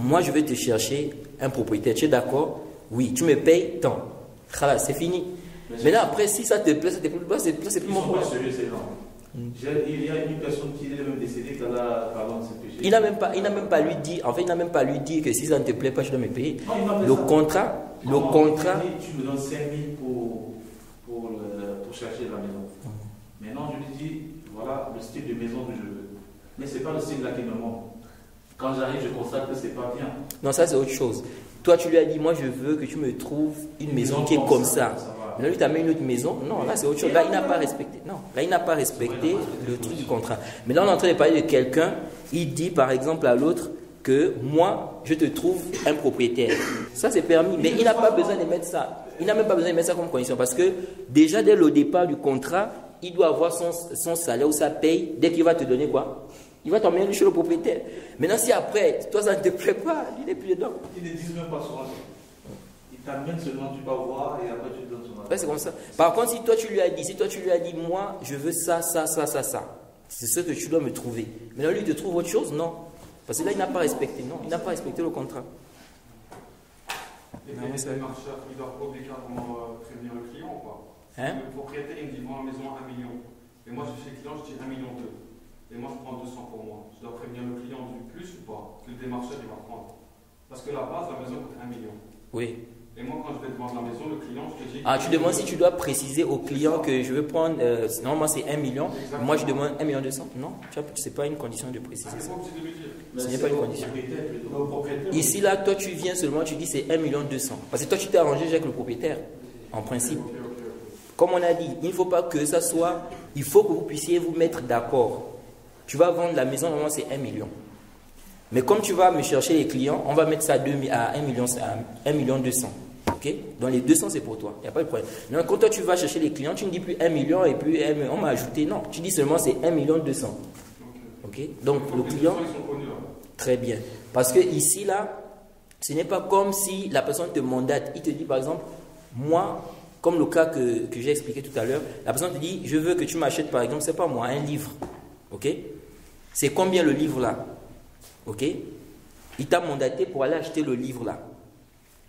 Moi, je vais te chercher un propriétaire. Tu es d'accord? Oui, tu me payes tant. Khalas, c'est fini. Maintenant, après, si ça te plaît, ça te plaît pas, c'est plus mon problème. Il y a une personne qui est même décédée qui a pardon de ce péché. Il n'a même pas lui dit, en fait, il n'a même pas lui dit que si ça ne te plaît pas, je dois me payer. Non, le contrat. Tu me donnes 5 000 pour chercher la maison. Maintenant, je lui dis, voilà le style de maison que je veux. Mais ce n'est pas le style là qui me manque. Quand j'arrive, je constate que ce n'est pas bien. Non, ça c'est autre chose. Toi, tu lui as dit, moi je veux que tu me trouves une maison qui est comme ça. Maintenant, lui, tu as mis une autre maison. Non, là, c'est autre chose. Là, il n'a pas respecté. Non, là, il n'a pas respecté le truc du contrat. Mais là, on est en train de parler de quelqu'un. Il dit, par exemple, à l'autre que moi, je te trouve un propriétaire. Ça, c'est permis. Mais il n'a pas besoin de mettre ça. Il n'a même pas besoin de mettre ça comme condition. Parce que déjà, dès le départ du contrat, il doit avoir son salaire ou sa paye. Dès qu'il va te donner quoi? Il va t'emmener chez le propriétaire. Maintenant, si après, toi, ça ne te plaît pas, il n'est plus dedans. Il ne dit même pas son argent. Il t'amène seulement, tu vas voir et après, tu donnes son argent. Ouais, c'est comme ça. Par contre, si toi tu lui as dit, moi, je veux ça, ça, ça, ça, ça. C'est ce que tu dois me trouver. Mais là, lui, il te trouve autre chose, non. Parce que là, il n'a pas respecté, non. Il n'a pas respecté le contrat. Et les démarcheurs, ils doivent obligatoirement prévenir le client ou pas? Hein? Le propriétaire, il me dit, vends la maison à 1 million. Et moi, je suis le client, je dis 1 million 2. Et moi, je prends 200 pour moi. Je dois prévenir le client du plus ou pas? Que le démarcheur, il va prendre. Parce que la base, la maison coûte 1 million. Oui. Et moi, quand je vais te vendre la maison, le client, je te dis... Ah, tu demandes si tu dois préciser au client que je veux prendre... normalement, c'est 1 million. Exactement. Moi, je demande 1 million 200. Non, ce n'est pas une condition de préciser ça. Ce n'est pas une condition. Ici, là, toi, tu viens seulement, tu dis c'est 1 million 200. Parce que toi, tu t'es arrangé avec le propriétaire, en principe. Comme on a dit, il ne faut pas que ça soit... Il faut que vous puissiez vous mettre d'accord. Tu vas vendre la maison, normalement, c'est 1 million. Mais comme tu vas me chercher les clients, on va mettre ça à 1 million 200. Okay? Donc les 200 c'est pour toi, il n'y a pas de problème. Donc quand toi tu vas chercher les clients, tu ne dis plus 1 million et puis on m'a ajouté, non. Tu dis seulement c'est 1 million 200. Okay? Donc le client, très bien. Parce que ici là, ce n'est pas comme si la personne te mandate. Il te dit par exemple, moi, comme le cas que j'ai expliqué tout à l'heure, la personne te dit, je veux que tu m'achètes par exemple, c'est pas moi, un livre. Ok? C'est combien le livre là? Ok? Il t'a mandaté pour aller acheter le livre là.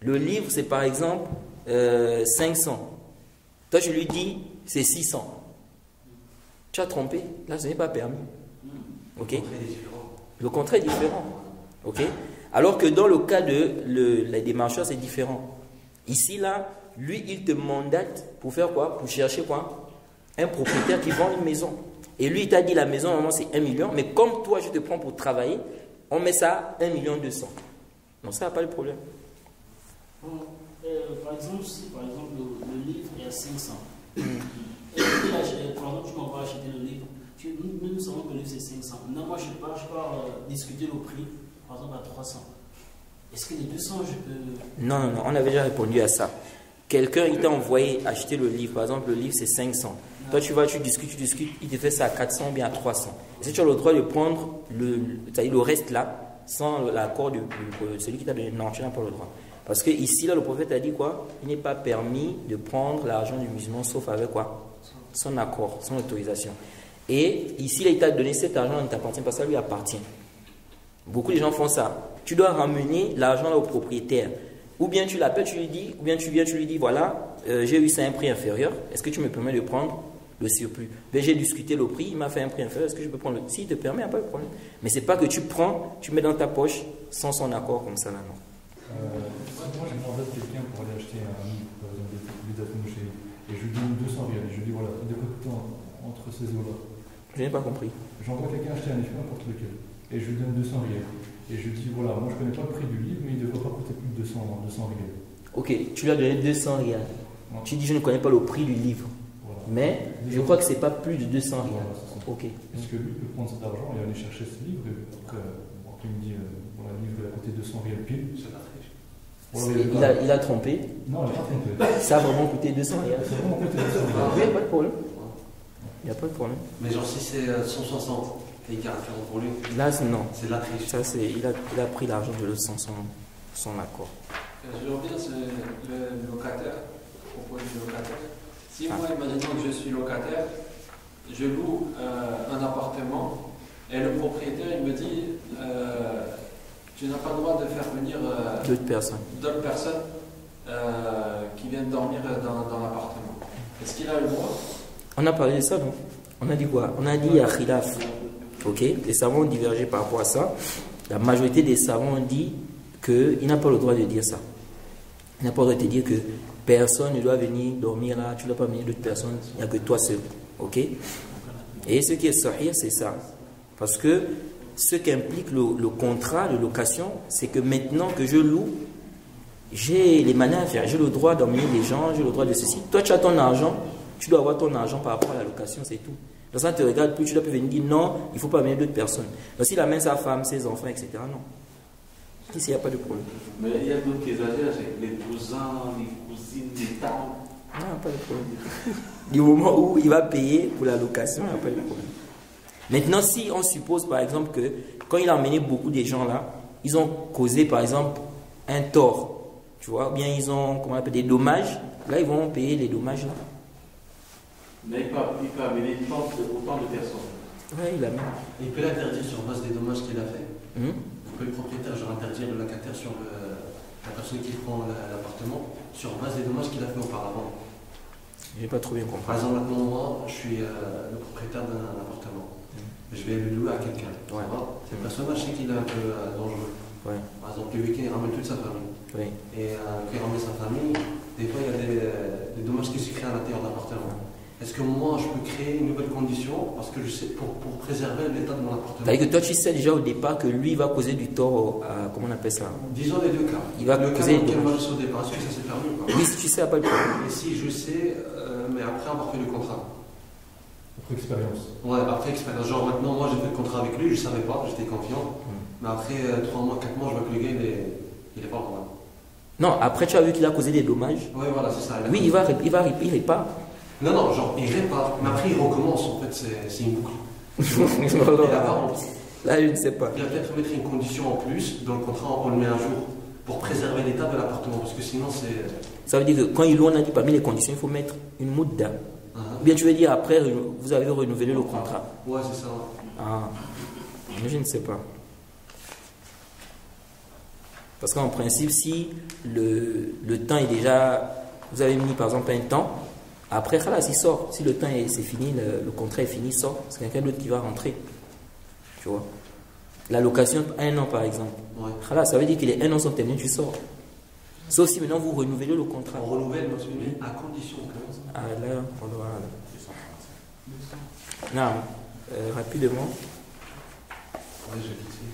Le livre, c'est par exemple 500. Toi, je lui dis, c'est 600. Tu as trompé. Là, ce n'est pas permis. Ok? Le contrat est différent. Ok? Alors que dans le cas de la démarcheur, c'est différent. Ici, là, lui, il te mandate pour faire quoi? Pour chercher quoi? Un propriétaire qui vend une maison. Et lui, il t'a dit la maison, normalement, c'est 1 million. Mais comme toi, je te prends pour travailler, on met ça à 1 million 200. Donc, ça n'a pas de problème. Par exemple, si par exemple le livre est à 500, et par exemple tu m'envoies acheter le livre, nous savons que le livre c'est 500. Maintenant, moi je pars discuter le prix, par exemple à 300. Est-ce que les 200 je peux. Non, on avait déjà répondu à ça. Quelqu'un il t'a envoyé acheter le livre, par exemple le livre c'est 500. Toi tu vas, tu discutes, il te fait ça à 400 ou bien à 300. Est-ce que tu as le droit de prendre le reste là sans l'accord de celui qui t'a donné? Non, tu n'as pas le droit. Parce que ici, là, le prophète a dit quoi? Il n'est pas permis de prendre l'argent du musulman, sauf avec quoi? Son accord, son autorisation. Et ici, là, il t'a donné cet argent, il ne t'appartient pas, ça lui appartient. Beaucoup de gens font ça. Tu dois ramener l'argent là au propriétaire. Ou bien tu l'appelles, tu lui dis, ou bien tu viens, tu lui dis, voilà, j'ai eu ça à un prix inférieur, est-ce que tu me permets de prendre le surplus? Ben, j'ai discuté le prix, il m'a fait un prix inférieur, est-ce que je peux prendre le... S'il te permet, il n'y a pas de problème. Mais ce n'est pas que tu prends, tu mets dans ta poche sans son accord comme ça là, non. Moi, j'ai demandé à quelqu'un pour aller acheter un livre, par exemple, des Atmosphères, et je lui donne 200 rials. Je lui dis, voilà, il devrait coûter entre ces eaux-là. Je n'ai pas compris. J'envoie quelqu'un acheter un livre, n'importe lequel, et je lui donne 200 rials. Et je lui dis, voilà, moi je ne connais pas le prix du livre, mais il ne devrait pas coûter plus de 200 rials. Ok, tu lui as donné 200 rials. Ouais. Tu dis, je ne connais pas le prix du livre. Voilà. Mais je crois que ce n'est pas plus de 200 rials. Voilà, ok. Est-ce que lui peut prendre cet argent et aller chercher ce livre, et après il me dit, voilà, le livre il a coûté 200 rials pile. Il a trompé. Non, il n'a pas trompé. Ça a vraiment coûté 200 rials. Ça a vraiment coûté 200 rials. Il n'y a pas de problème. Il n'y a pas de problème. Mais genre si c'est 160, c'est caractère pour lui. Là, non. C'est la triche. Ça, il a pris l'argent de l'autre sans son accord. Je reviens sur le locataire, au propos du locataire. Si moi, imaginons que je suis locataire, je loue un appartement et le propriétaire, il me dit tu n'as pas le droit de faire venir d'autres personnes qui viennent dormir dans l'appartement. Est-ce qu'il a le droit? On a parlé de ça, non? On a dit quoi? On a dit il y a khilaf. Ok? Les savants ont divergé par rapport à ça. La majorité des savants ont dit qu'il n'a pas le droit de dire ça. Il n'a pas le droit de te dire que personne ne doit venir dormir là, tu ne dois pas venir d'autres personnes, il n'y a que toi seul. Ok? Et ce qui est sahih, c'est ça. Parce que ce qu'implique le contrat de location, c'est que maintenant que je loue, j'ai les manières à faire. J'ai le droit d'emmener des gens, j'ai le droit de ceci. Toi, tu as ton argent, tu dois avoir ton argent par rapport à la location, c'est tout. Donc ça ne te regarde plus, tu dois plus venir dire non, il ne faut pas amener d'autres personnes. Donc s'il amène sa femme, ses enfants, etc., non. Ici, il n'y a pas de problème. Mais il y a d'autres qui exagèrent, les cousins, les cousines, les tantes. Non, pas de problème. Du moment où il va payer pour la location, il n'y a pas de problème. Maintenant, si on suppose par exemple que quand il a emmené beaucoup de gens là, ils ont causé par exemple un tort. tu vois, ou bien ils ont, comment on appelle, des dommages, là ils vont payer les dommages là. Mais il peut amener autant de personnes. Ouais, il amène. Il peut l'interdire sur base des dommages qu'il a fait. Hum. Vous pouvez le propriétaire, genre interdire le locataire sur la personne qui prend l'appartement sur base des dommages qu'il a fait auparavant. J'ai pas trop bien compris. Par exemple, maintenant, moi, je suis le propriétaire d'un appartement. Je vais le louer à quelqu'un. Ouais. Cette personne, je sais qu'il est un peu dangereux. Ouais. Par exemple, le week-end, il ramène toute sa famille. Oui. Et quand il ramène sa famille, des fois, il y a des dommages qui se créent à l'intérieur de l'appartement. Est-ce que moi, je peux créer une nouvelle condition parce que je sais, pour préserver l'état de mon appartement? C'est-à-dire que toi, tu sais déjà au départ que lui va causer du tort à, comment on appelle ça? Disons les deux cas. Il va le cas causer dans lequel des moi je suis au départ, est-ce que ça s'est permis ou pas? Oui, si tu sais, pas le problème. Et si je sais, mais après avoir fait le contrat. Après expérience. Ouais, après expérience. Genre maintenant, moi j'ai fait le contrat avec lui, je savais pas, j'étais confiant. Mais après 3 mois, 4 mois, je vois que le gars il est pas normal. Non, après tu as vu qu'il a causé des dommages. Ouais, voilà, c'est ça. Oui, il répare. Non, non, genre il répare, mais après il recommence, en fait, c'est une boucle. Et avant, Là, je ne sais pas. il va peut-être mettre une condition en plus, dans le contrat, on le met un jour, pour préserver l'état de l'appartement, parce que sinon c'est. Ça veut dire que quand il loue, on a dit parmi les conditions, il faut mettre une mouda. Ou bien tu veux dire après, vous avez renouvelé le contrat. Ouais, c'est ça. Ah, mais je ne sais pas. Parce qu'en principe, si le temps est déjà. Vous avez mis par exemple un temps, après, khalas, il sort. Si le temps c'est fini, le contrat est fini, il sort. C'est quelqu'un d'autre qui va rentrer. Tu vois. La location, 1 an par exemple. Ouais. Khalas, ça veut dire que les 1 an sont terminés, tu sors. Sauf si maintenant vous renouvelez le contrat. On renouvelle, mais à condition que. Ah là, on doit. Non, rapidement. Ouais, je vais fixer.